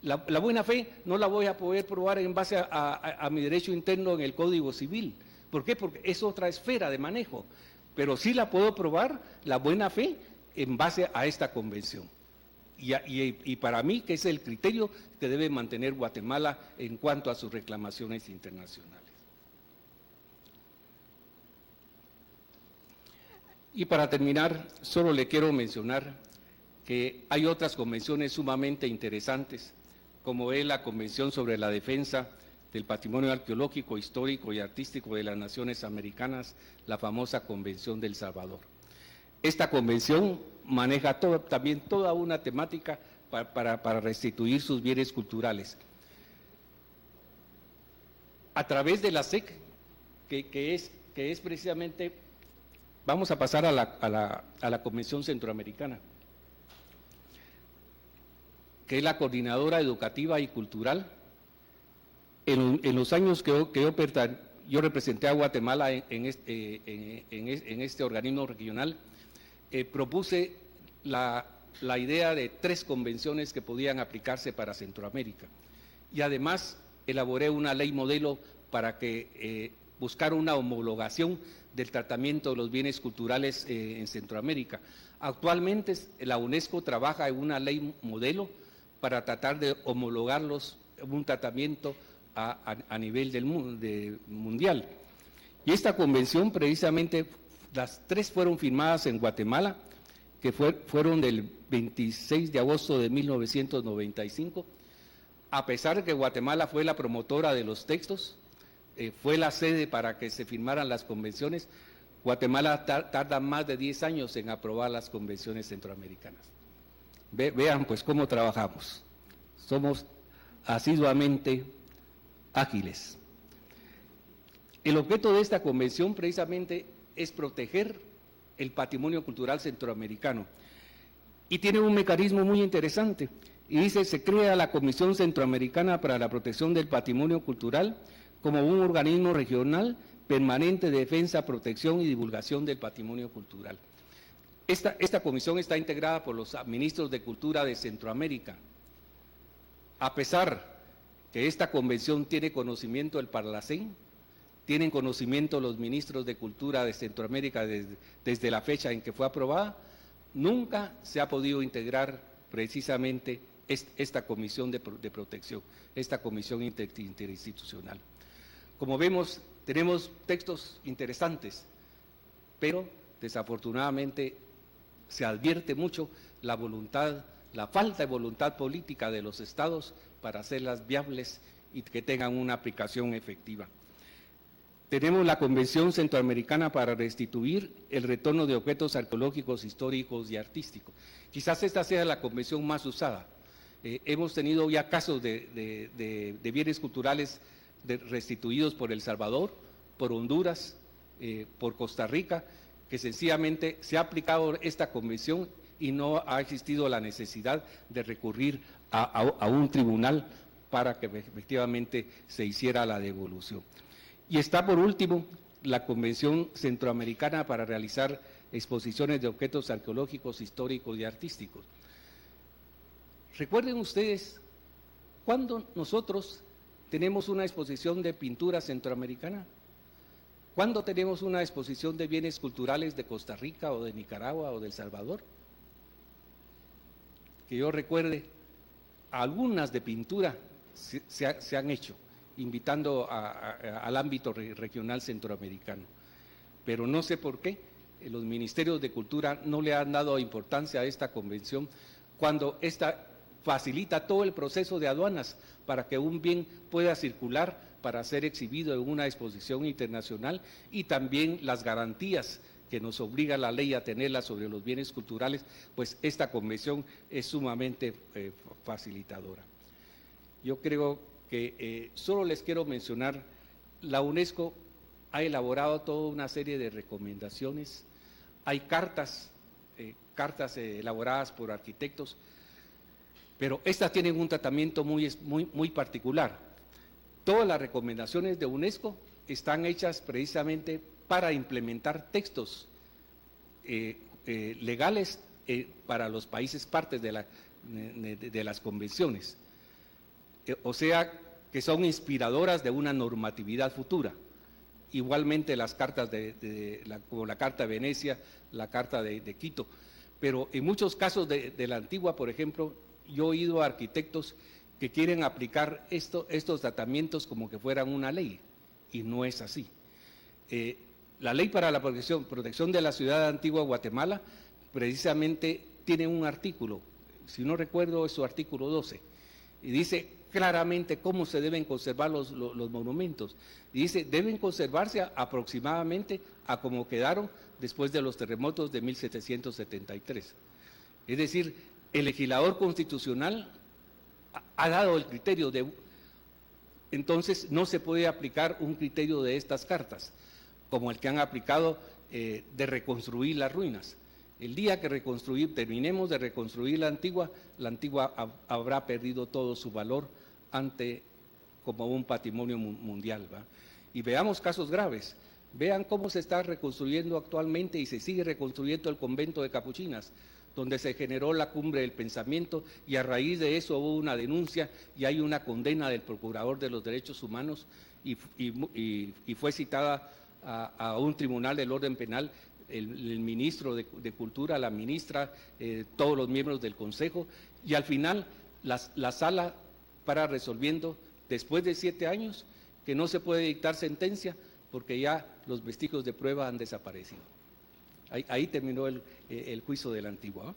La buena fe no la voy a poder probar en base a mi derecho interno en el Código Civil. ¿Por qué? Porque es otra esfera de manejo, pero sí la puedo probar, la buena fe, en base a esta convención. Y para mí, que es el criterio que debe mantener Guatemala en cuanto a sus reclamaciones internacionales. Y para terminar, solo le quiero mencionar que hay otras convenciones sumamente interesantes, como es la Convención sobre la Defensa del Patrimonio Arqueológico, Histórico y Artístico de las Naciones Americanas, la famosa Convención del Salvador. Esta convención maneja también toda una temática para restituir sus bienes culturales. A través de la SEC, que es precisamente, vamos a pasar a la Convención Centroamericana, que es la coordinadora educativa y cultural. En los años que yo representé a Guatemala en este organismo regional, propuse la idea de 3 convenciones que podían aplicarse para Centroamérica. Y además elaboré una ley modelo para que buscar una homologación del tratamiento de los bienes culturales en Centroamérica. Actualmente la UNESCO trabaja en una ley modelo para tratar de homologarlos en un tratamiento a nivel mundial. Y esta convención, precisamente, las 3 fueron firmadas en Guatemala, que fueron del 26 de agosto de 1995, a pesar de que Guatemala fue la promotora de los textos, fue la sede para que se firmaran las convenciones. Guatemala tarda más de 10 años en aprobar las convenciones centroamericanas. Vean pues cómo trabajamos. Somos asiduamente ágiles. El objeto de esta convención precisamente es proteger el patrimonio cultural centroamericano. y tiene un mecanismo muy interesante. Y dice, se crea la Comisión Centroamericana para la Protección del Patrimonio Cultural como un organismo regional permanente de defensa, protección y divulgación del patrimonio cultural. Esta comisión está integrada por los ministros de Cultura de Centroamérica. A pesar que esta convención tiene conocimiento del Parlacén, tienen conocimiento los ministros de Cultura de Centroamérica desde la fecha en que fue aprobada, nunca se ha podido integrar precisamente esta comisión de protección, esta comisión interinstitucional. Como vemos, tenemos textos interesantes, pero desafortunadamente se advierte mucho la falta de voluntad política de los estados para hacerlas viables y que tengan una aplicación efectiva. Tenemos la Convención Centroamericana para restituir el retorno de objetos arqueológicos, históricos y artísticos. Quizás esta sea la convención más usada. Hemos tenido ya casos de bienes culturales restituidos por El Salvador, por Honduras, por Costa Rica, que sencillamente se ha aplicado esta convención y no ha existido la necesidad de recurrir a un tribunal para que efectivamente se hiciera la devolución. Y está por último la Convención Centroamericana para realizar exposiciones de objetos arqueológicos, históricos y artísticos. Recuerden ustedes, ¿cuándo nosotros tenemos una exposición de pintura centroamericana? ¿Cuándo tenemos una exposición de bienes culturales de Costa Rica o de Nicaragua o de El Salvador? Que yo recuerde, algunas de pintura se han hecho, invitando al ámbito regional centroamericano. Pero no sé por qué los ministerios de Cultura no le han dado importancia a esta convención cuando esta facilita todo el proceso de aduanas para que un bien pueda circular para ser exhibido en una exposición internacional y también las garantías que nos obliga la ley a tenerlas sobre los bienes culturales, pues esta convención es sumamente facilitadora. Yo creo que solo les quiero mencionar, la UNESCO ha elaborado toda una serie de recomendaciones, hay cartas elaboradas por arquitectos, pero estas tienen un tratamiento muy particular. Todas las recomendaciones de UNESCO están hechas precisamente para implementar textos legales para los países partes de las convenciones. O sea, que son inspiradoras de una normatividad futura. Igualmente las cartas como la Carta de Venecia, la Carta de Quito. Pero en muchos casos de la antigua, por ejemplo, yo he oído a arquitectos que quieren aplicar estos tratamientos como que fueran una ley, y no es así. La Ley para la Protección de la Ciudad Antigua de Guatemala precisamente tiene un artículo, si no recuerdo es su artículo 12, y dice claramente cómo se deben conservar los monumentos. Y dice, deben conservarse aproximadamente a como quedaron después de los terremotos de 1773. Es decir, el legislador constitucional ha dado el criterio entonces no se puede aplicar un criterio de estas cartas, como el que han aplicado de reconstruir las ruinas. El día que terminemos de reconstruir la antigua habrá perdido todo su valor como un patrimonio mundial, ¿va? Y veamos casos graves. Vean cómo se está reconstruyendo actualmente y se sigue reconstruyendo el convento de Capuchinas, donde se generó la cumbre del pensamiento y a raíz de eso hubo una denuncia y hay una condena del Procurador de los Derechos Humanos y fue citada a un tribunal del orden penal el ministro de Cultura, la ministra, todos los miembros del Consejo, y al final la sala para resolviendo, después de 7 años, que no se puede dictar sentencia porque ya los vestigios de prueba han desaparecido. Ahí terminó el juicio de la antigua.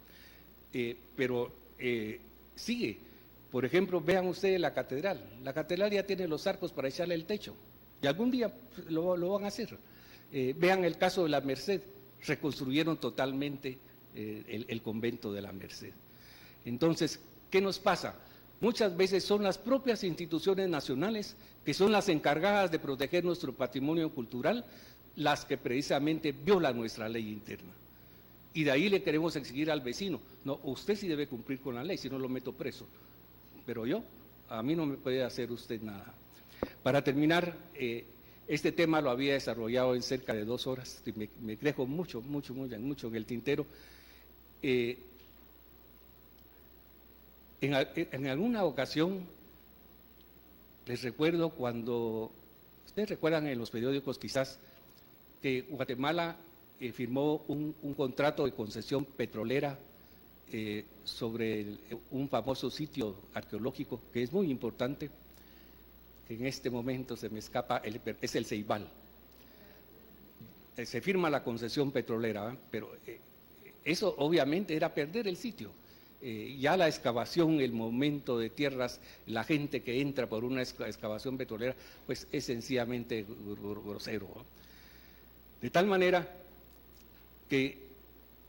Pero sigue. Por ejemplo, vean ustedes la catedral. La catedral ya tiene los arcos para echarle el techo. Y algún día lo van a hacer. Vean el caso de la Merced. Reconstruyeron totalmente el convento de la Merced. Entonces, ¿qué nos pasa? Muchas veces son las propias instituciones nacionales que son las encargadas de proteger nuestro patrimonio cultural las que precisamente violan nuestra ley interna. y de ahí le queremos exigir al vecino, no, usted sí debe cumplir con la ley, si no lo meto preso, pero a mí no me puede hacer usted nada. Para terminar, este tema lo había desarrollado en cerca de 2 horas, y me dejo mucho en el tintero. En alguna ocasión, les recuerdo cuando, ustedes recuerdan en los periódicos quizás, que Guatemala firmó un contrato de concesión petrolera sobre un famoso sitio arqueológico que es muy importante, que en este momento se me escapa, es el Ceibal. Se firma la concesión petrolera, pero eso obviamente era perder el sitio. Ya la excavación, el momento de tierras, la gente que entra por una excavación petrolera, pues es sencillamente grosero, ¿no? De tal manera que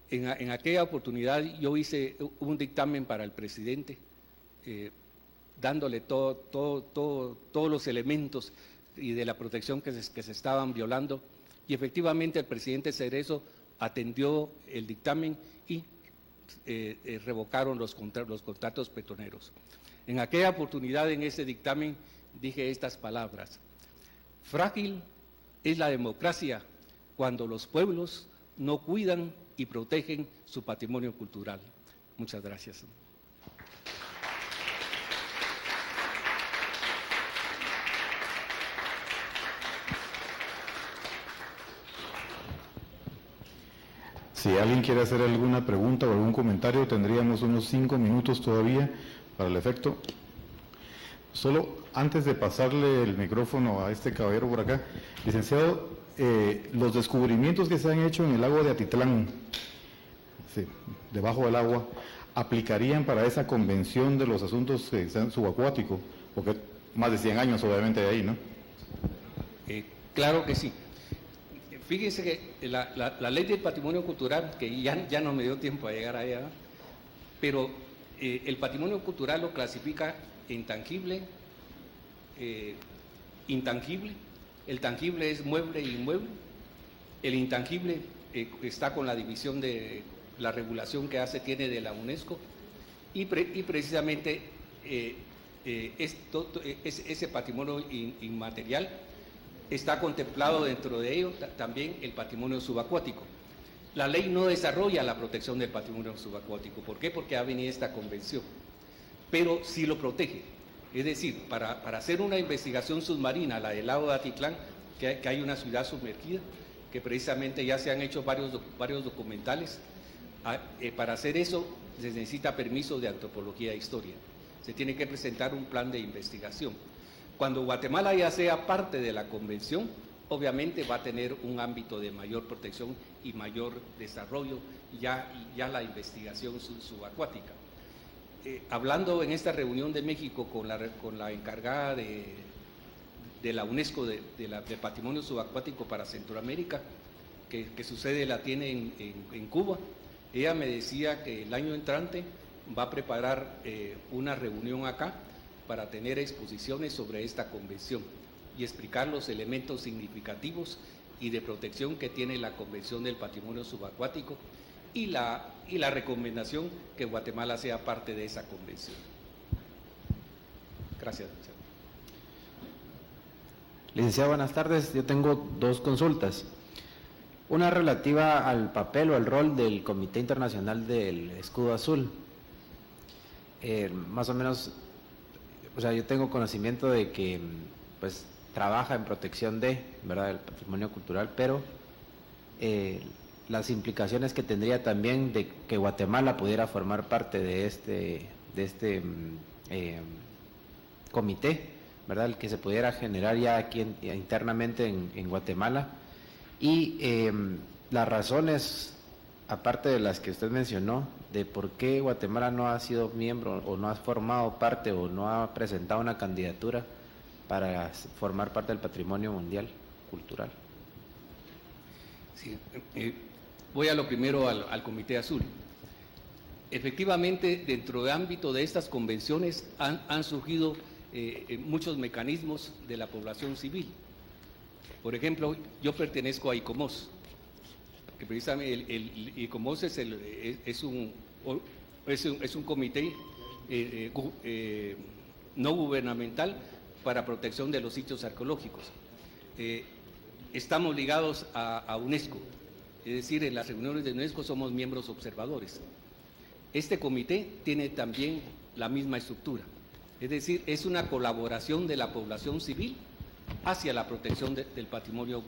en aquella oportunidad yo hice un dictamen para el presidente, dándole todos los elementos y de la protección que se estaban violando, y efectivamente el presidente Cerezo atendió el dictamen y revocaron los contratos petroleros. En aquella oportunidad, en ese dictamen, dije estas palabras: frágil es la democracia cuando los pueblos no cuidan y protegen su patrimonio cultural. Muchas gracias. Si alguien quiere hacer alguna pregunta o algún comentario, tendríamos unos 5 minutos todavía para el efecto. Solo antes de pasarle el micrófono a este caballero por acá, licenciado, los descubrimientos que se han hecho en el lago de Atitlán, sí, debajo del agua, ¿aplicarían para esa convención de los asuntos subacuáticos? Porque más de 100 años obviamente de ahí, ¿no? Claro que sí. Fíjense que la ley del patrimonio cultural, que ya no me dio tiempo a llegar allá, pero el patrimonio cultural lo clasifica en tangible, intangible. El tangible es mueble e inmueble. El intangible está con la división de la regulación que tiene de la UNESCO, y precisamente ese patrimonio inmaterial está contemplado dentro de ello también el patrimonio subacuático. La ley no desarrolla la protección del patrimonio subacuático. ¿Por qué? Porque ha venido esta convención, pero sí lo protege. Es decir, para hacer una investigación submarina, la del lago de Atitlán, que hay una ciudad sumergida, que precisamente ya se han hecho varios documentales, para hacer eso se necesita permiso de antropología e historia. Se tiene que presentar un plan de investigación. Cuando Guatemala ya sea parte de la convención, obviamente va a tener un ámbito de mayor protección y mayor desarrollo, ya la investigación subacuática. Hablando en esta reunión de México con la encargada de la UNESCO de Patrimonio Subacuático para Centroamérica, que su sede la tiene en Cuba, ella me decía que el año entrante va a preparar una reunión acá para tener exposiciones sobre esta convención y explicar los elementos significativos y de protección que tiene la Convención del Patrimonio Subacuático y la recomendación que Guatemala sea parte de esa convención. Gracias, licenciado. Licenciado, buenas tardes. Yo tengo 2 consultas. Una relativa al papel o al rol del Comité Internacional del Escudo Azul. Más o menos, o sea, yo tengo conocimiento de que pues trabaja en protección ¿verdad?, del patrimonio cultural, pero las implicaciones que tendría también de que Guatemala pudiera formar parte de este comité, ¿verdad?, el que se pudiera generar ya aquí internamente en Guatemala, y las razones, aparte de las que usted mencionó, de por qué Guatemala no ha sido miembro o no ha formado parte o no ha presentado una candidatura para formar parte del patrimonio mundial cultural. Sí, voy a lo primero al Comité Azul. Efectivamente, dentro del ámbito de estas convenciones han surgido muchos mecanismos de la población civil. Por ejemplo, yo pertenezco a ICOMOS. que precisamente, y como es un comité no gubernamental para protección de los sitios arqueológicos. Estamos ligados a UNESCO, es decir, en las reuniones de UNESCO somos miembros observadores. Este comité tiene también la misma estructura, es decir, es una colaboración de la población civil hacia la protección del patrimonio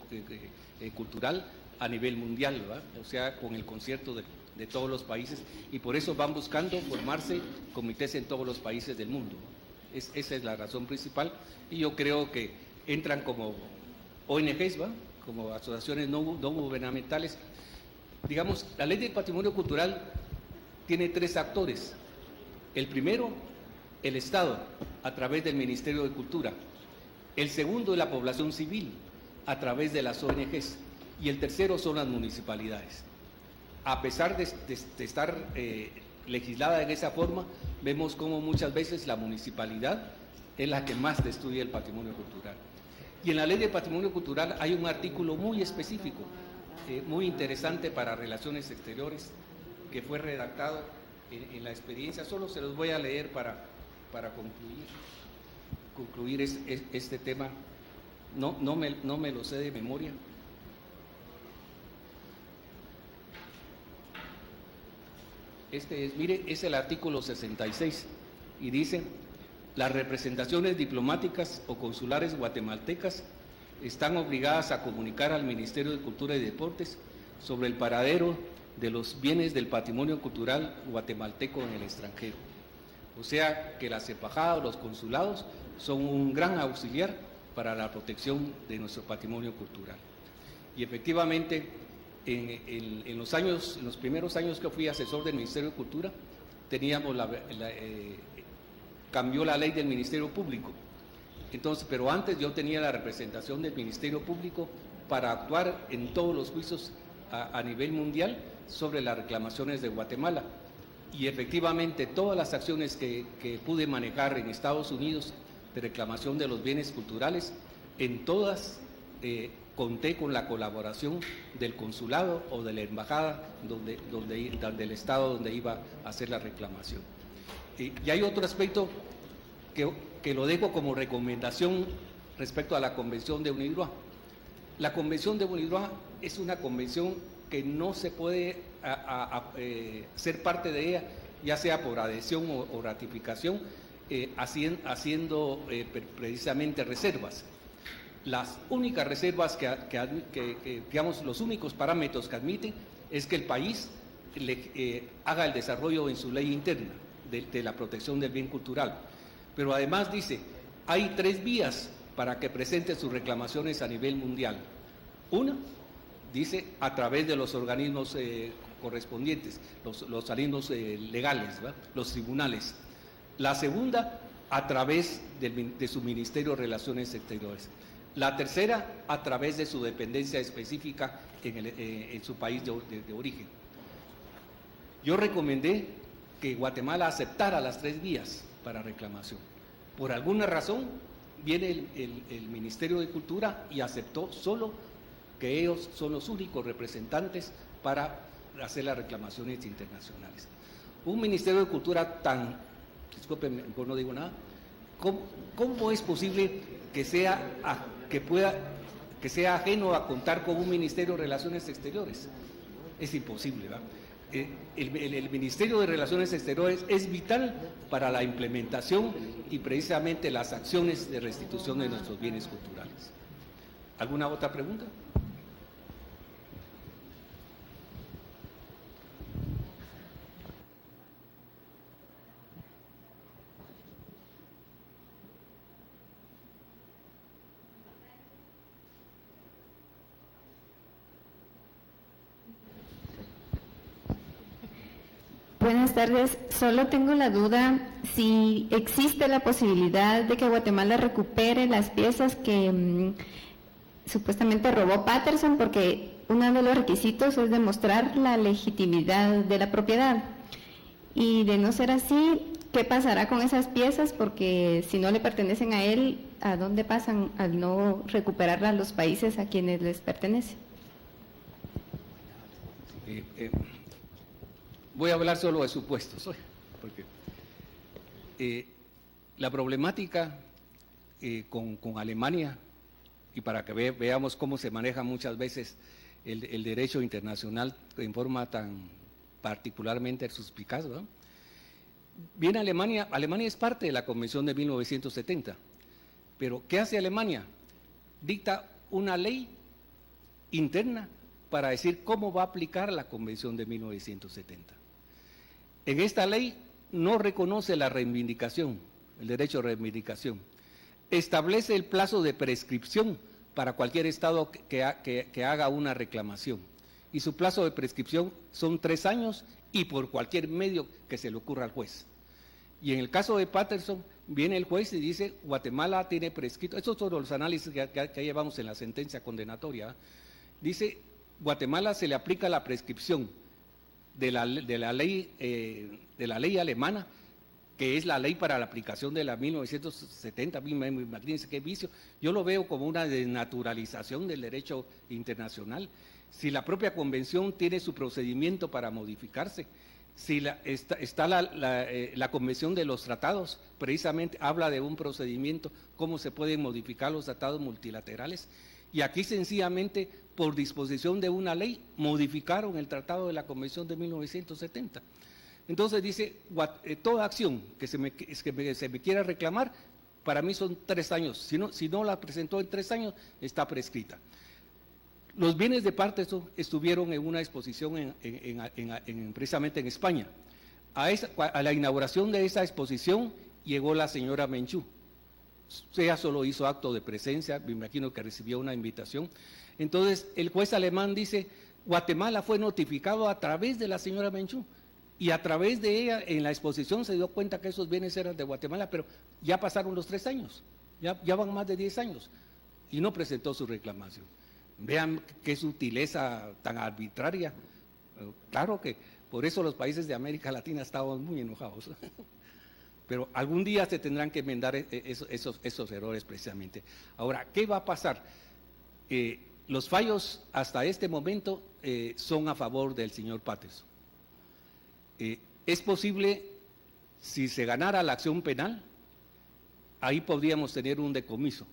cultural a nivel mundial, ¿verdad? O sea, con el concierto de todos los países, y por eso van buscando formarse comités en todos los países del mundo. Esa es la razón principal, y yo creo que entran como ONGs, ¿va? Como asociaciones no gubernamentales. Digamos, la ley del patrimonio cultural tiene 3 actores. El primero, el Estado, a través del Ministerio de Cultura. El segundo es la población civil, a través de las ONGs. Y el tercero son las municipalidades. A pesar de estar legislada en esa forma, vemos cómo muchas veces la municipalidad es la que más destruye el patrimonio cultural. Y en la ley de patrimonio cultural hay un artículo muy específico, muy interesante para relaciones exteriores, que fue redactado en la experiencia. Solo se los voy a leer para concluir este tema. No me lo sé de memoria. Mire, es el artículo 66 y dice: las representaciones diplomáticas o consulares guatemaltecas están obligadas a comunicar al Ministerio de Cultura y Deportes sobre el paradero de los bienes del patrimonio cultural guatemalteco en el extranjero. O sea que las embajadas o los consulados son un gran auxiliar para la protección de nuestro patrimonio cultural. Y efectivamente, en los primeros años que fui asesor del Ministerio de Cultura, teníamos cambió la ley del Ministerio Público. Entonces, pero antes yo tenía la representación del Ministerio Público para actuar en todos los juicios a nivel mundial sobre las reclamaciones de Guatemala. Y efectivamente todas las acciones que pude manejar en Estados Unidos de reclamación de los bienes culturales, en todas conté con la colaboración del consulado o de la embajada del estado donde iba a hacer la reclamación. Y hay otro aspecto que lo dejo como recomendación respecto a la Convención de UNIDROIT. La Convención de UNIDROIT es una convención que no se puede ser parte de ella, ya sea por adhesión o ratificación, haciendo precisamente reservas. Las únicas reservas digamos, los únicos parámetros que admiten es que el país haga el desarrollo en su ley interna de la protección del bien cultural. Pero además dice, hay 3 vías para que presente sus reclamaciones a nivel mundial. Una, dice, a través de los organismos correspondientes, los organismos legales, ¿verdad? Los tribunales. La segunda, a través de su Ministerio de Relaciones Exteriores. La tercera, a través de su dependencia específica en su país de origen. Yo recomendé que Guatemala aceptara las 3 vías para reclamación. Por alguna razón, viene el Ministerio de Cultura y aceptó solo que ellos son los únicos representantes para hacer las reclamaciones internacionales. Un Ministerio de Cultura discúlpenme, mejor no digo nada, ¿cómo es posible que sea ajeno a contar con un Ministerio de Relaciones Exteriores? Es imposible, ¿verdad? El Ministerio de Relaciones Exteriores es vital para la implementación y precisamente las acciones de restitución de nuestros bienes culturales. ¿Alguna otra pregunta? Buenas tardes. Solo tengo la duda si existe la posibilidad de que Guatemala recupere las piezas que supuestamente robó Patterson, porque uno de los requisitos es demostrar la legitimidad de la propiedad. Y de no ser así, ¿qué pasará con esas piezas? Porque si no le pertenecen a él, ¿a dónde pasan al no recuperarlas los países a quienes les pertenece? Voy a hablar solo de supuestos hoy, porque la problemática con Alemania, y para que veamos cómo se maneja muchas veces el derecho internacional en forma tan particularmente suspicaz, ¿no? Viene Alemania es parte de la Convención de 1970, pero ¿qué hace Alemania? Dicta una ley interna para decir cómo va a aplicar la Convención de 1970. En esta ley no reconoce la reivindicación, el derecho a reivindicación. Establece el plazo de prescripción para cualquier Estado que haga una reclamación. Y su plazo de prescripción son 3 años y por cualquier medio que se le ocurra al juez. Y en el caso de Patterson, viene el juez y dice, Guatemala tiene prescrito, estos son los análisis que llevamos en la sentencia condenatoria, dice, Guatemala se le aplica la prescripción de la ley alemana, que es la ley para la aplicación de la 1970, imagínense qué vicio. Yo lo veo como una desnaturalización del derecho internacional. Si la propia convención tiene su procedimiento para modificarse, si está la convención de los tratados, precisamente habla de un procedimiento, cómo se pueden modificar los tratados multilaterales, y aquí sencillamente, por disposición de una ley, modificaron el tratado de la convención de 1970. Entonces dice, toda acción que se me quiera reclamar, para mí son 3 años. Si no la presentó en 3 años, está prescrita. Los bienes de Patterson estuvieron en una exposición precisamente en España. A la inauguración de esa exposición llegó la señora Menchú. Ella solo hizo acto de presencia, me imagino que recibió una invitación. Entonces el juez alemán dice, Guatemala fue notificado a través de la señora Menchú. Y a través de ella, en la exposición, se dio cuenta que esos bienes eran de Guatemala, pero ya pasaron los 3 años, ya van más de 10 años, y no presentó su reclamación. Vean qué sutileza tan arbitraria. Claro que por eso los países de América Latina estaban muy enojados. Pero algún día se tendrán que enmendar esos errores precisamente. Ahora, ¿qué va a pasar? Los fallos hasta este momento son a favor del señor Patterson. Es posible, si se ganara la acción penal, ahí podríamos tener un decomiso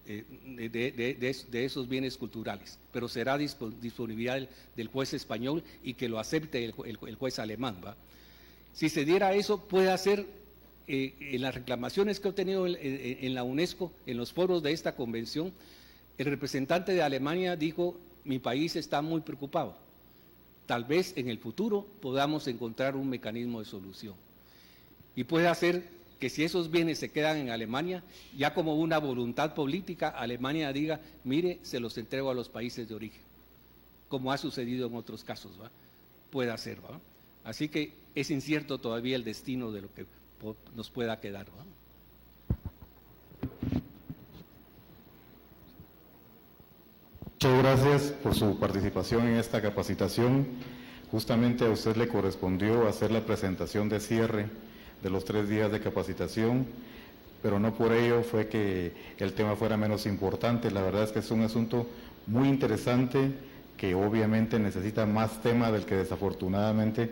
de esos bienes culturales, pero será disponibilidad del juez español y que lo acepte el juez alemán, ¿va? Si se diera eso, puede hacer, en las reclamaciones que he obtenido en la UNESCO, en los foros de esta convención, el representante de Alemania dijo, mi país está muy preocupado. Tal vez en el futuro podamos encontrar un mecanismo de solución. Y puede hacer que si esos bienes se quedan en Alemania, ya como una voluntad política, Alemania diga, mire, se los entrego a los países de origen, como ha sucedido en otros casos, ¿va? Puede hacer, ¿va? Así que es incierto todavía el destino de lo que nos pueda quedar, ¿va? Muchas gracias por su participación en esta capacitación. Justamente a usted le correspondió hacer la presentación de cierre de los 3 días de capacitación, pero no por ello fue que el tema fuera menos importante. La verdad es que es un asunto muy interesante que obviamente necesita más tema del que desafortunadamente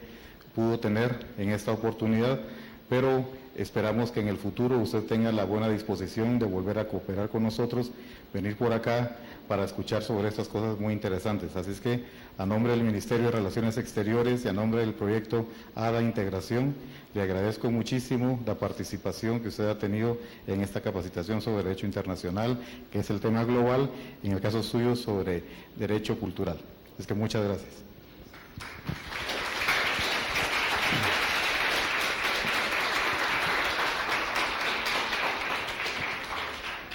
pudo tener en esta oportunidad, pero esperamos que en el futuro usted tenga la buena disposición de volver a cooperar con nosotros, venir por acá para escuchar sobre estas cosas muy interesantes. Así es que, a nombre del Ministerio de Relaciones Exteriores y a nombre del proyecto ADA Integración, le agradezco muchísimo la participación que usted ha tenido en esta capacitación sobre Derecho Internacional, que es el tema global, y en el caso suyo sobre Derecho Cultural. Es que muchas gracias.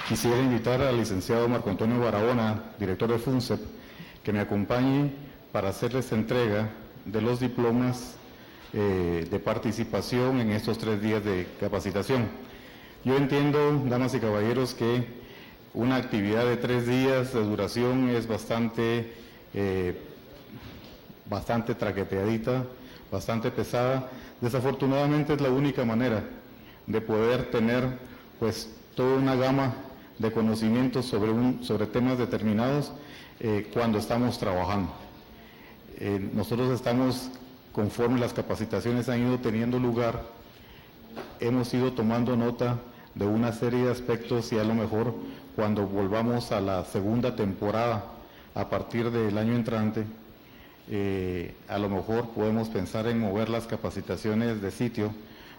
Quisiera invitar al licenciado Marco Antonio Barahona, director de FUNCEP, que me acompañe para hacerles entrega de los diplomas de participación en estos 3 días de capacitación. Yo entiendo, damas y caballeros, que una actividad de 3 días de duración es bastante traqueteadita, bastante pesada. Desafortunadamente es la única manera de poder tener pues toda una gama de conocimientos sobre temas determinados cuando estamos trabajando. Nosotros estamos, conforme las capacitaciones han ido teniendo lugar, hemos ido tomando nota de una serie de aspectos y a lo mejor cuando volvamos a la segunda temporada a partir del año entrante, a lo mejor podemos pensar en mover las capacitaciones de sitio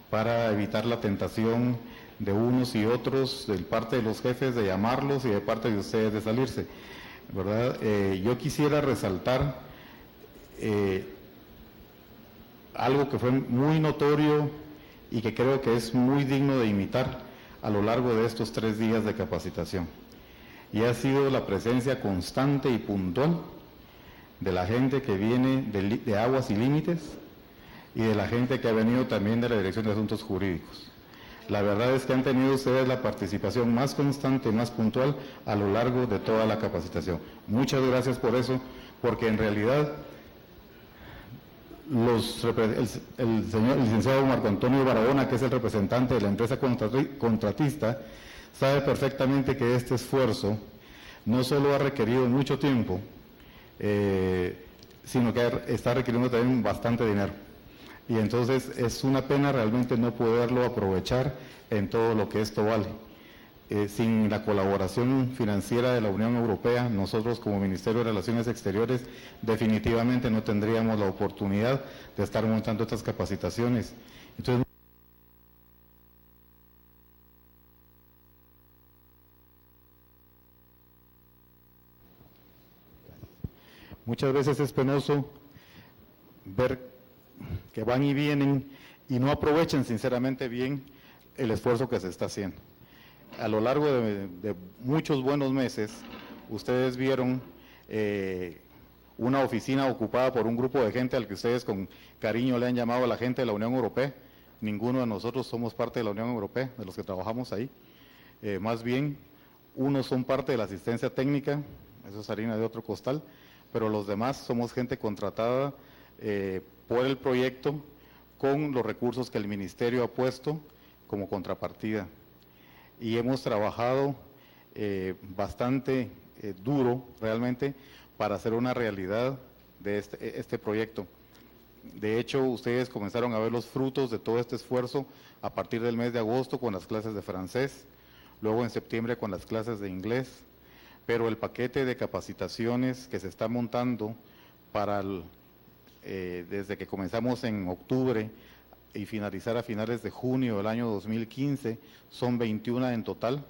para evitar la tentación de unos y otros, de parte de los jefes de llamarlos y de parte de ustedes de salirse, ¿verdad? Yo quisiera resaltar algo que fue muy notorio y que creo que es muy digno de imitar a lo largo de estos 3 días de capacitación, y ha sido la presencia constante y puntual de la gente que viene de Aguas y Límites y de la gente que ha venido también de la Dirección de Asuntos Jurídicos. La verdad es que han tenido ustedes la participación más constante, más puntual a lo largo de toda la capacitación. Muchas gracias por eso, porque en realidad el señor licenciado Marco Antonio Barahona, que es el representante de la empresa contratista, sabe perfectamente que este esfuerzo no solo ha requerido mucho tiempo, sino que está requiriendo también bastante dinero. Y entonces es una pena realmente no poderlo aprovechar en todo lo que esto vale. Sin la colaboración financiera de la Unión Europea, nosotros como Ministerio de Relaciones Exteriores definitivamente no tendríamos la oportunidad de estar montando estas capacitaciones. Entonces, muchas veces es penoso ver que van y vienen y no aprovechan sinceramente bien el esfuerzo que se está haciendo. A lo largo de muchos buenos meses, ustedes vieron una oficina ocupada por un grupo de gente al que ustedes con cariño le han llamado a la gente de la Unión Europea. Ninguno de nosotros somos parte de la Unión Europea, de los que trabajamos ahí. Más bien, unos son parte de la asistencia técnica, eso es harina de otro costal, pero los demás somos gente contratada por el proyecto con los recursos que el Ministerio ha puesto como contrapartida. Y hemos trabajado bastante duro realmente para hacer una realidad de este proyecto. De hecho, ustedes comenzaron a ver los frutos de todo este esfuerzo a partir del mes de agosto con las clases de francés, luego en septiembre con las clases de inglés, pero el paquete de capacitaciones que se está montando para desde que comenzamos en octubre y finalizar a finales de junio del año 2015, son 21 en total,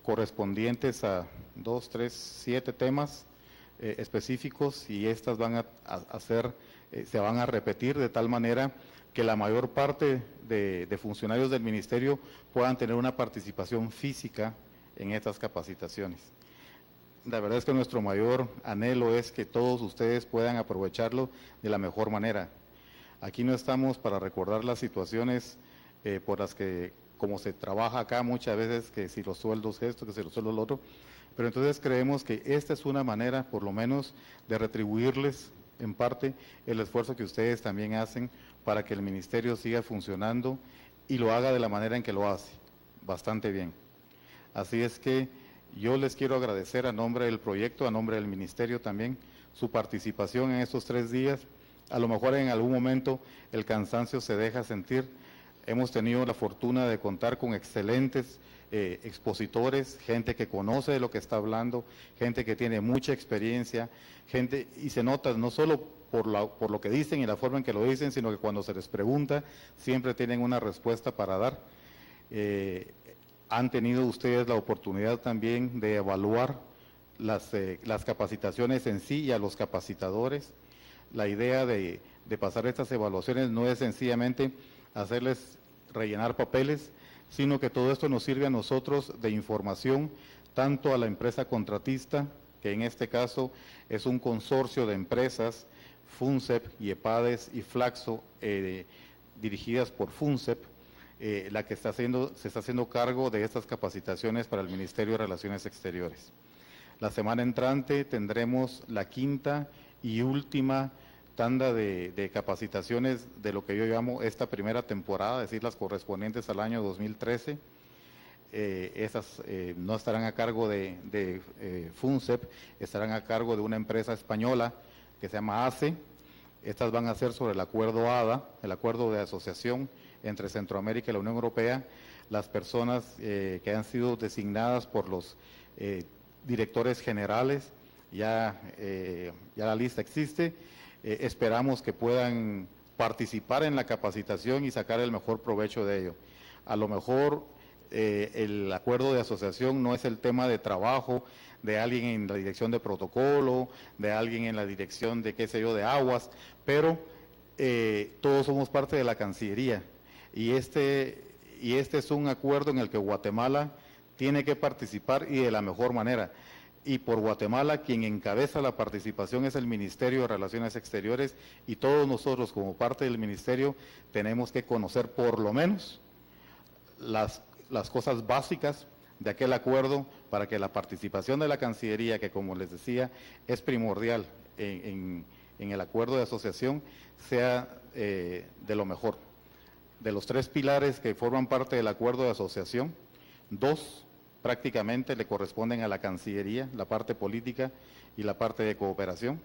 correspondientes a 2, 3, 7 temas específicos, y estas van se van a repetir de tal manera que la mayor parte de funcionarios del Ministerio puedan tener una participación física en estas capacitaciones. La verdad es que nuestro mayor anhelo es que todos ustedes puedan aprovecharlo de la mejor manera. Aquí no estamos para recordar las situaciones por las que, como se trabaja acá muchas veces, que si los sueldos esto, que si los sueldos lo otro, pero entonces creemos que esta es una manera, por lo menos, de retribuirles en parte el esfuerzo que ustedes también hacen para que el Ministerio siga funcionando y lo haga de la manera en que lo hace, bastante bien. Así es que yo les quiero agradecer a nombre del proyecto, a nombre del Ministerio también, su participación en estos 3 días. A lo mejor en algún momento el cansancio se deja sentir. Hemos tenido la fortuna de contar con excelentes expositores, gente que conoce de lo que está hablando, gente que tiene mucha experiencia, gente, y se nota no solo por lo que dicen y la forma en que lo dicen, sino que cuando se les pregunta siempre tienen una respuesta para dar. Han tenido ustedes la oportunidad también de evaluar las capacitaciones en sí y a los capacitadores. La idea de pasar estas evaluaciones no es sencillamente hacerles rellenar papeles, sino que todo esto nos sirve a nosotros de información, tanto a la empresa contratista, que en este caso es un consorcio de empresas, FUNCEP, IEPADES y Flaxo, dirigidas por FUNCEP, la que se está haciendo cargo de estas capacitaciones para el Ministerio de Relaciones Exteriores. La semana entrante tendremos la 5ª y última tanda de capacitaciones de lo que yo llamo esta primera temporada, es decir, las correspondientes al año 2013. Esas no estarán a cargo de FUNCEP, estarán a cargo de una empresa española que se llama ACE, Estas van a ser sobre el acuerdo ADA, el acuerdo de asociación entre Centroamérica y la Unión Europea. Las personas que han sido designadas por los directores generales, ya la lista existe. Esperamos que puedan participar en la capacitación y sacar el mejor provecho de ello. A lo mejor el acuerdo de asociación no es el tema de trabajo de alguien en la dirección de protocolo, de alguien en la dirección de, qué sé yo, de aguas, pero todos somos parte de la Cancillería y este es un acuerdo en el que Guatemala tiene que participar y de la mejor manera. Y por Guatemala, quien encabeza la participación es el Ministerio de Relaciones Exteriores, y todos nosotros como parte del Ministerio tenemos que conocer por lo menos las cosas básicas de aquel acuerdo para que la participación de la Cancillería, que como les decía es primordial en el acuerdo de asociación, sea de lo mejor. De los 3 pilares que forman parte del acuerdo de asociación, 2 prácticamente le corresponden a la Cancillería, la parte política y la parte de cooperación.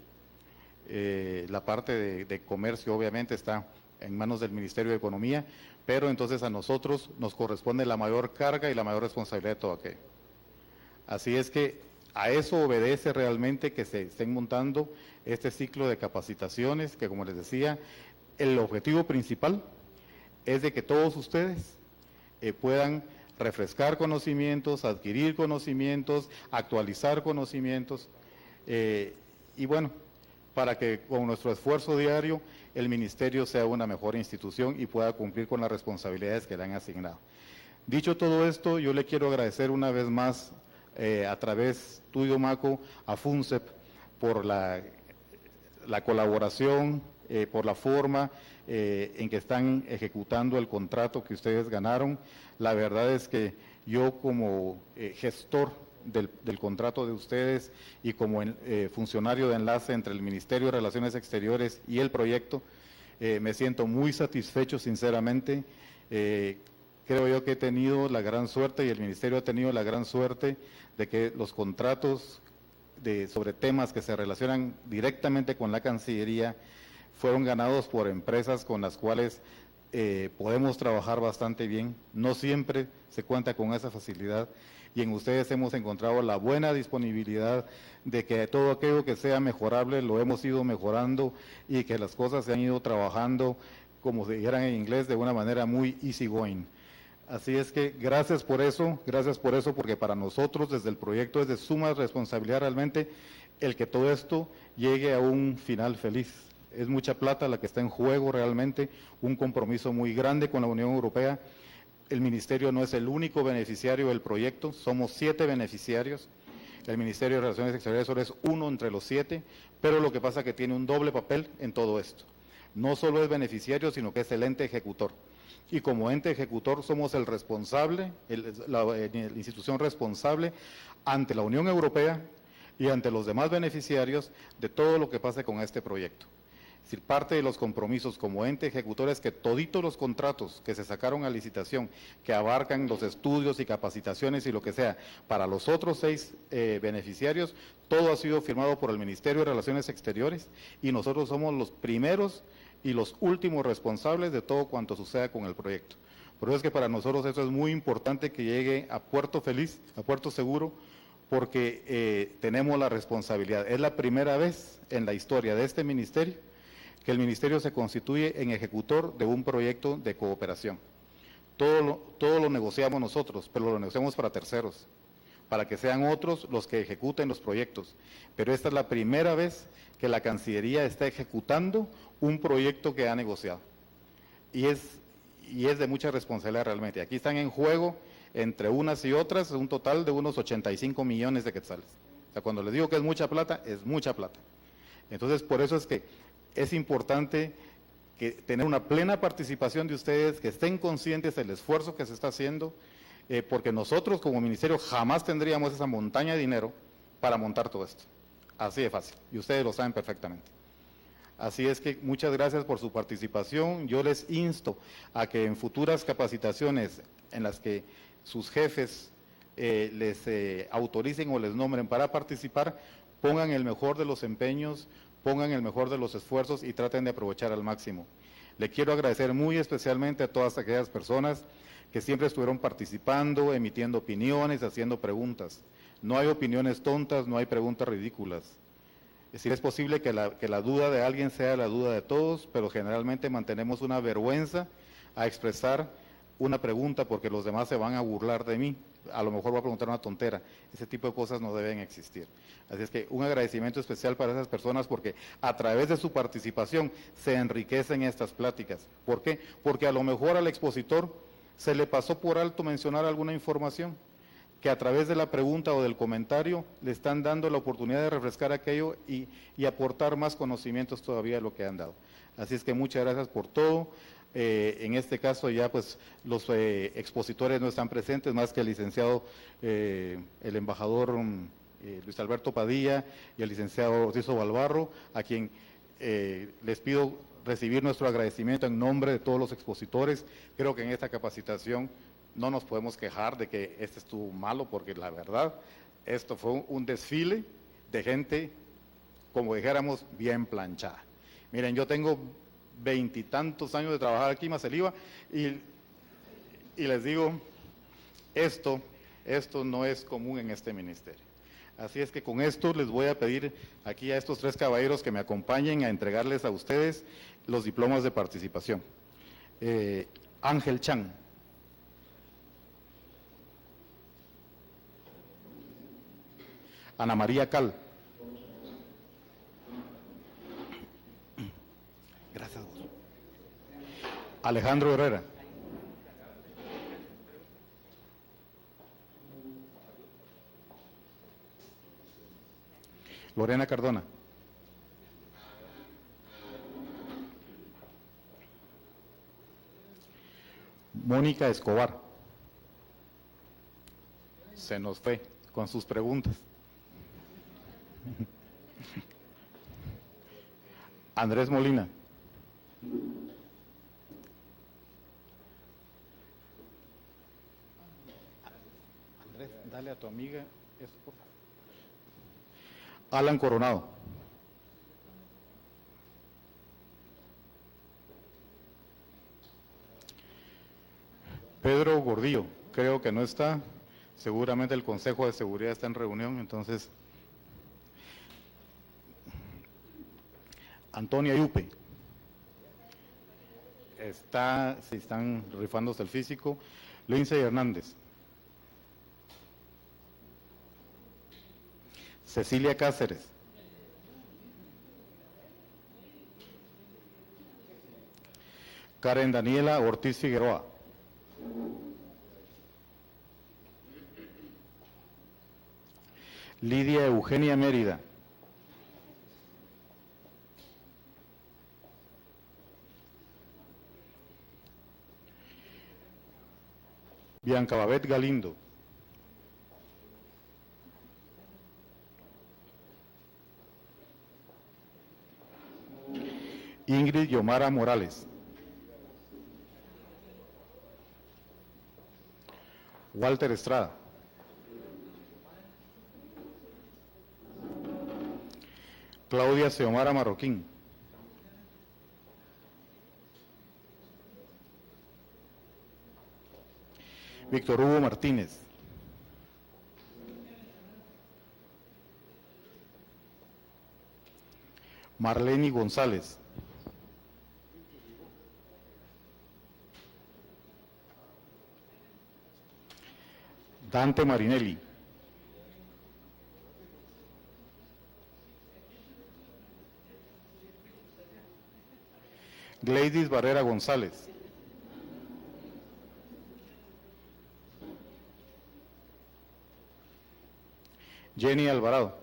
La parte de comercio obviamente está en manos del Ministerio de Economía, pero entonces a nosotros nos corresponde la mayor carga y la mayor responsabilidad de todo aquello. Así es que a eso obedece realmente que se estén montando este ciclo de capacitaciones, que como les decía, el objetivo principal es de que todos ustedes puedan refrescar conocimientos, adquirir conocimientos, actualizar conocimientos, y bueno, para que con nuestro esfuerzo diario el Ministerio sea una mejor institución y pueda cumplir con las responsabilidades que le han asignado. Dicho todo esto, yo le quiero agradecer una vez más a través tuyo, Maco, a FUNCEP por la colaboración, por la forma en que están ejecutando el contrato que ustedes ganaron. La verdad es que yo como gestor del contrato de ustedes y como funcionario de enlace entre el Ministerio de Relaciones Exteriores y el proyecto, me siento muy satisfecho sinceramente. Creo yo que he tenido la gran suerte y el Ministerio ha tenido la gran suerte de que los contratos sobre temas que se relacionan directamente con la Cancillería fueron ganados por empresas con las cuales podemos trabajar bastante bien. No siempre se cuenta con esa facilidad y en ustedes hemos encontrado la buena disponibilidad de que todo aquello que sea mejorable lo hemos ido mejorando y que las cosas se han ido trabajando, como se dijeran en inglés, de una manera muy easy going. Así es que gracias por eso, porque para nosotros desde el proyecto es de suma responsabilidad realmente el que todo esto llegue a un final feliz. Es mucha plata la que está en juego realmente, un compromiso muy grande con la Unión Europea. El Ministerio no es el único beneficiario del proyecto, somos 7 beneficiarios. El Ministerio de Relaciones Exteriores solo es uno entre los 7, pero lo que pasa es que tiene un doble papel en todo esto. No solo es beneficiario, sino que es el ente ejecutor. Y como ente ejecutor somos el responsable, la institución responsable ante la Unión Europea y ante los demás beneficiarios de todo lo que pase con este proyecto. Es decir, parte de los compromisos como ente ejecutor es que toditos los contratos que se sacaron a licitación, que abarcan los estudios y capacitaciones y lo que sea, para los otros 6 beneficiarios, todo ha sido firmado por el Ministerio de Relaciones Exteriores y nosotros somos los primeros y los últimos responsables de todo cuanto suceda con el proyecto. Por eso es que para nosotros eso es muy importante que llegue a puerto feliz, a puerto seguro, porque tenemos la responsabilidad. Es la primera vez en la historia de este ministerio que el ministerio se constituye en ejecutor de un proyecto de cooperación. Todo lo negociamos nosotros, pero lo negociamos para terceros, para que sean otros los que ejecuten los proyectos. Pero esta es la primera vez que la Cancillería está ejecutando un proyecto que ha negociado. Y es de mucha responsabilidad realmente. Aquí están en juego, entre unas y otras, un total de unos 85 millones de quetzales. O sea, cuando les digo que es mucha plata, es mucha plata. Entonces, por eso es que es importante tener una plena participación de ustedes, que estén conscientes del esfuerzo que se está haciendo, porque nosotros como ministerio jamás tendríamos esa montaña de dinero para montar todo esto. Así de fácil, y ustedes lo saben perfectamente. Así es que muchas gracias por su participación. Yo les insto a que en futuras capacitaciones en las que sus jefes les autoricen o les nombren para participar, pongan el mejor de los empeños, pongan el mejor de los esfuerzos y traten de aprovechar al máximo. Le quiero agradecer muy especialmente a todas aquellas personas que siempre estuvieron participando, emitiendo opiniones, haciendo preguntas. No hay opiniones tontas, no hay preguntas ridículas. Es decir, es posible que la duda de alguien sea la duda de todos, pero generalmente mantenemos una vergüenza a expresar una pregunta porque los demás se van a burlar de mí. A lo mejor voy a preguntar una tontera. Ese tipo de cosas no deben existir. Así es que un agradecimiento especial para esas personas porque a través de su participación se enriquecen estas pláticas. ¿Por qué? Porque a lo mejor al expositor se le pasó por alto mencionar alguna información que a través de la pregunta o del comentario le están dando la oportunidad de refrescar aquello y aportar más conocimientos todavía de lo que han dado. Así es que muchas gracias por todo. En este caso ya pues los expositores no están presentes, más que el licenciado, el embajador Luis Alberto Padilla y el licenciado Ortizo Balbarro, a quien les pido recibir nuestro agradecimiento en nombre de todos los expositores. Creo que en esta capacitación no nos podemos quejar de que este estuvo malo, porque la verdad, esto fue un desfile de gente, como dijéramos, bien planchada. Miren, yo tengo 20 y tantos años de trabajar aquí en Maceliva y les digo, esto no es común en este ministerio. Así es que con esto les voy a pedir aquí a estos 3 caballeros que me acompañen a entregarles a ustedes los diplomas de participación. Ángel Chan. Ana María Cal. Gracias. Alejandro Herrera. Lorena Cardona. Mónica Escobar. Se nos fue con sus preguntas. Andrés Molina. Andrés, dale a tu amiga eso, por favor. Alan Coronado. Pedro Gordillo, creo que no está. Seguramente el Consejo de Seguridad está en reunión, entonces. Antonia Yupe. Si están rifándose el físico. Lindsay Hernández. Cecilia Cáceres. Karen Daniela Ortiz Figueroa. Lidia Eugenia Mérida. Bianca Babet Galindo. Ingrid Yomara Morales. Walter Estrada. Claudia Xiomara Marroquín. Víctor Hugo Martínez. Marlene González. Dante Marinelli. Gladys Barrera González. Jenny Alvarado.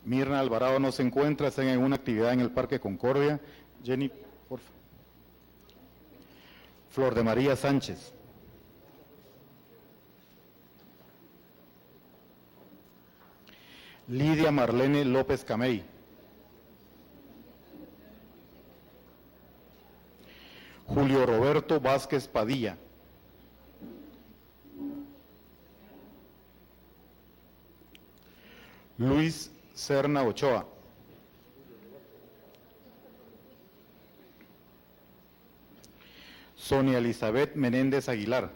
Mirna Alvarado no se encuentra, está en una actividad en el Parque Concordia. Jenny, por favor. Flor de María Sánchez. Lidia Marlene López Camey. Julio Roberto Vázquez Padilla. Luis Serna Ochoa. Sonia Elizabeth Menéndez Aguilar.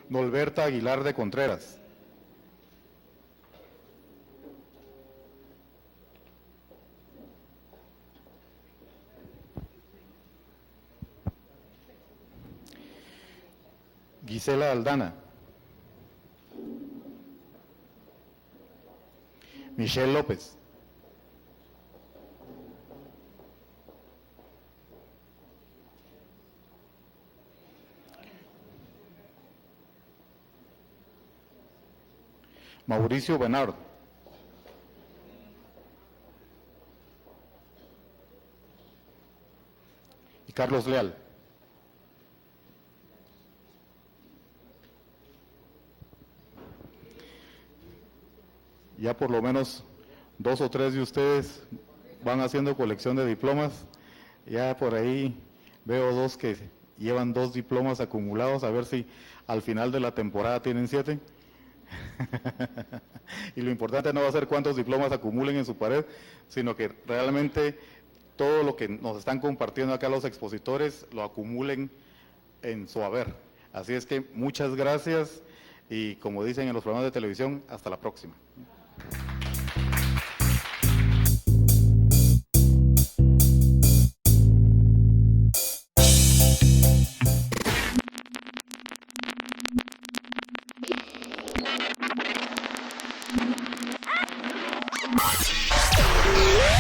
Norberta Aguilar de Contreras. Gisela Aldana. Michelle López. Mauricio Bernard. Y Carlos Leal. Ya por lo menos 2 o 3 de ustedes van haciendo colección de diplomas. Ya por ahí veo 2 que llevan 2 diplomas acumulados, a ver si al final de la temporada tienen 7. Y lo importante no va a ser cuántos diplomas acumulen en su pared, sino que realmente todo lo que nos están compartiendo acá los expositores lo acumulen en su haber. Así es que muchas gracias y como dicen en los programas de televisión, hasta la próxima.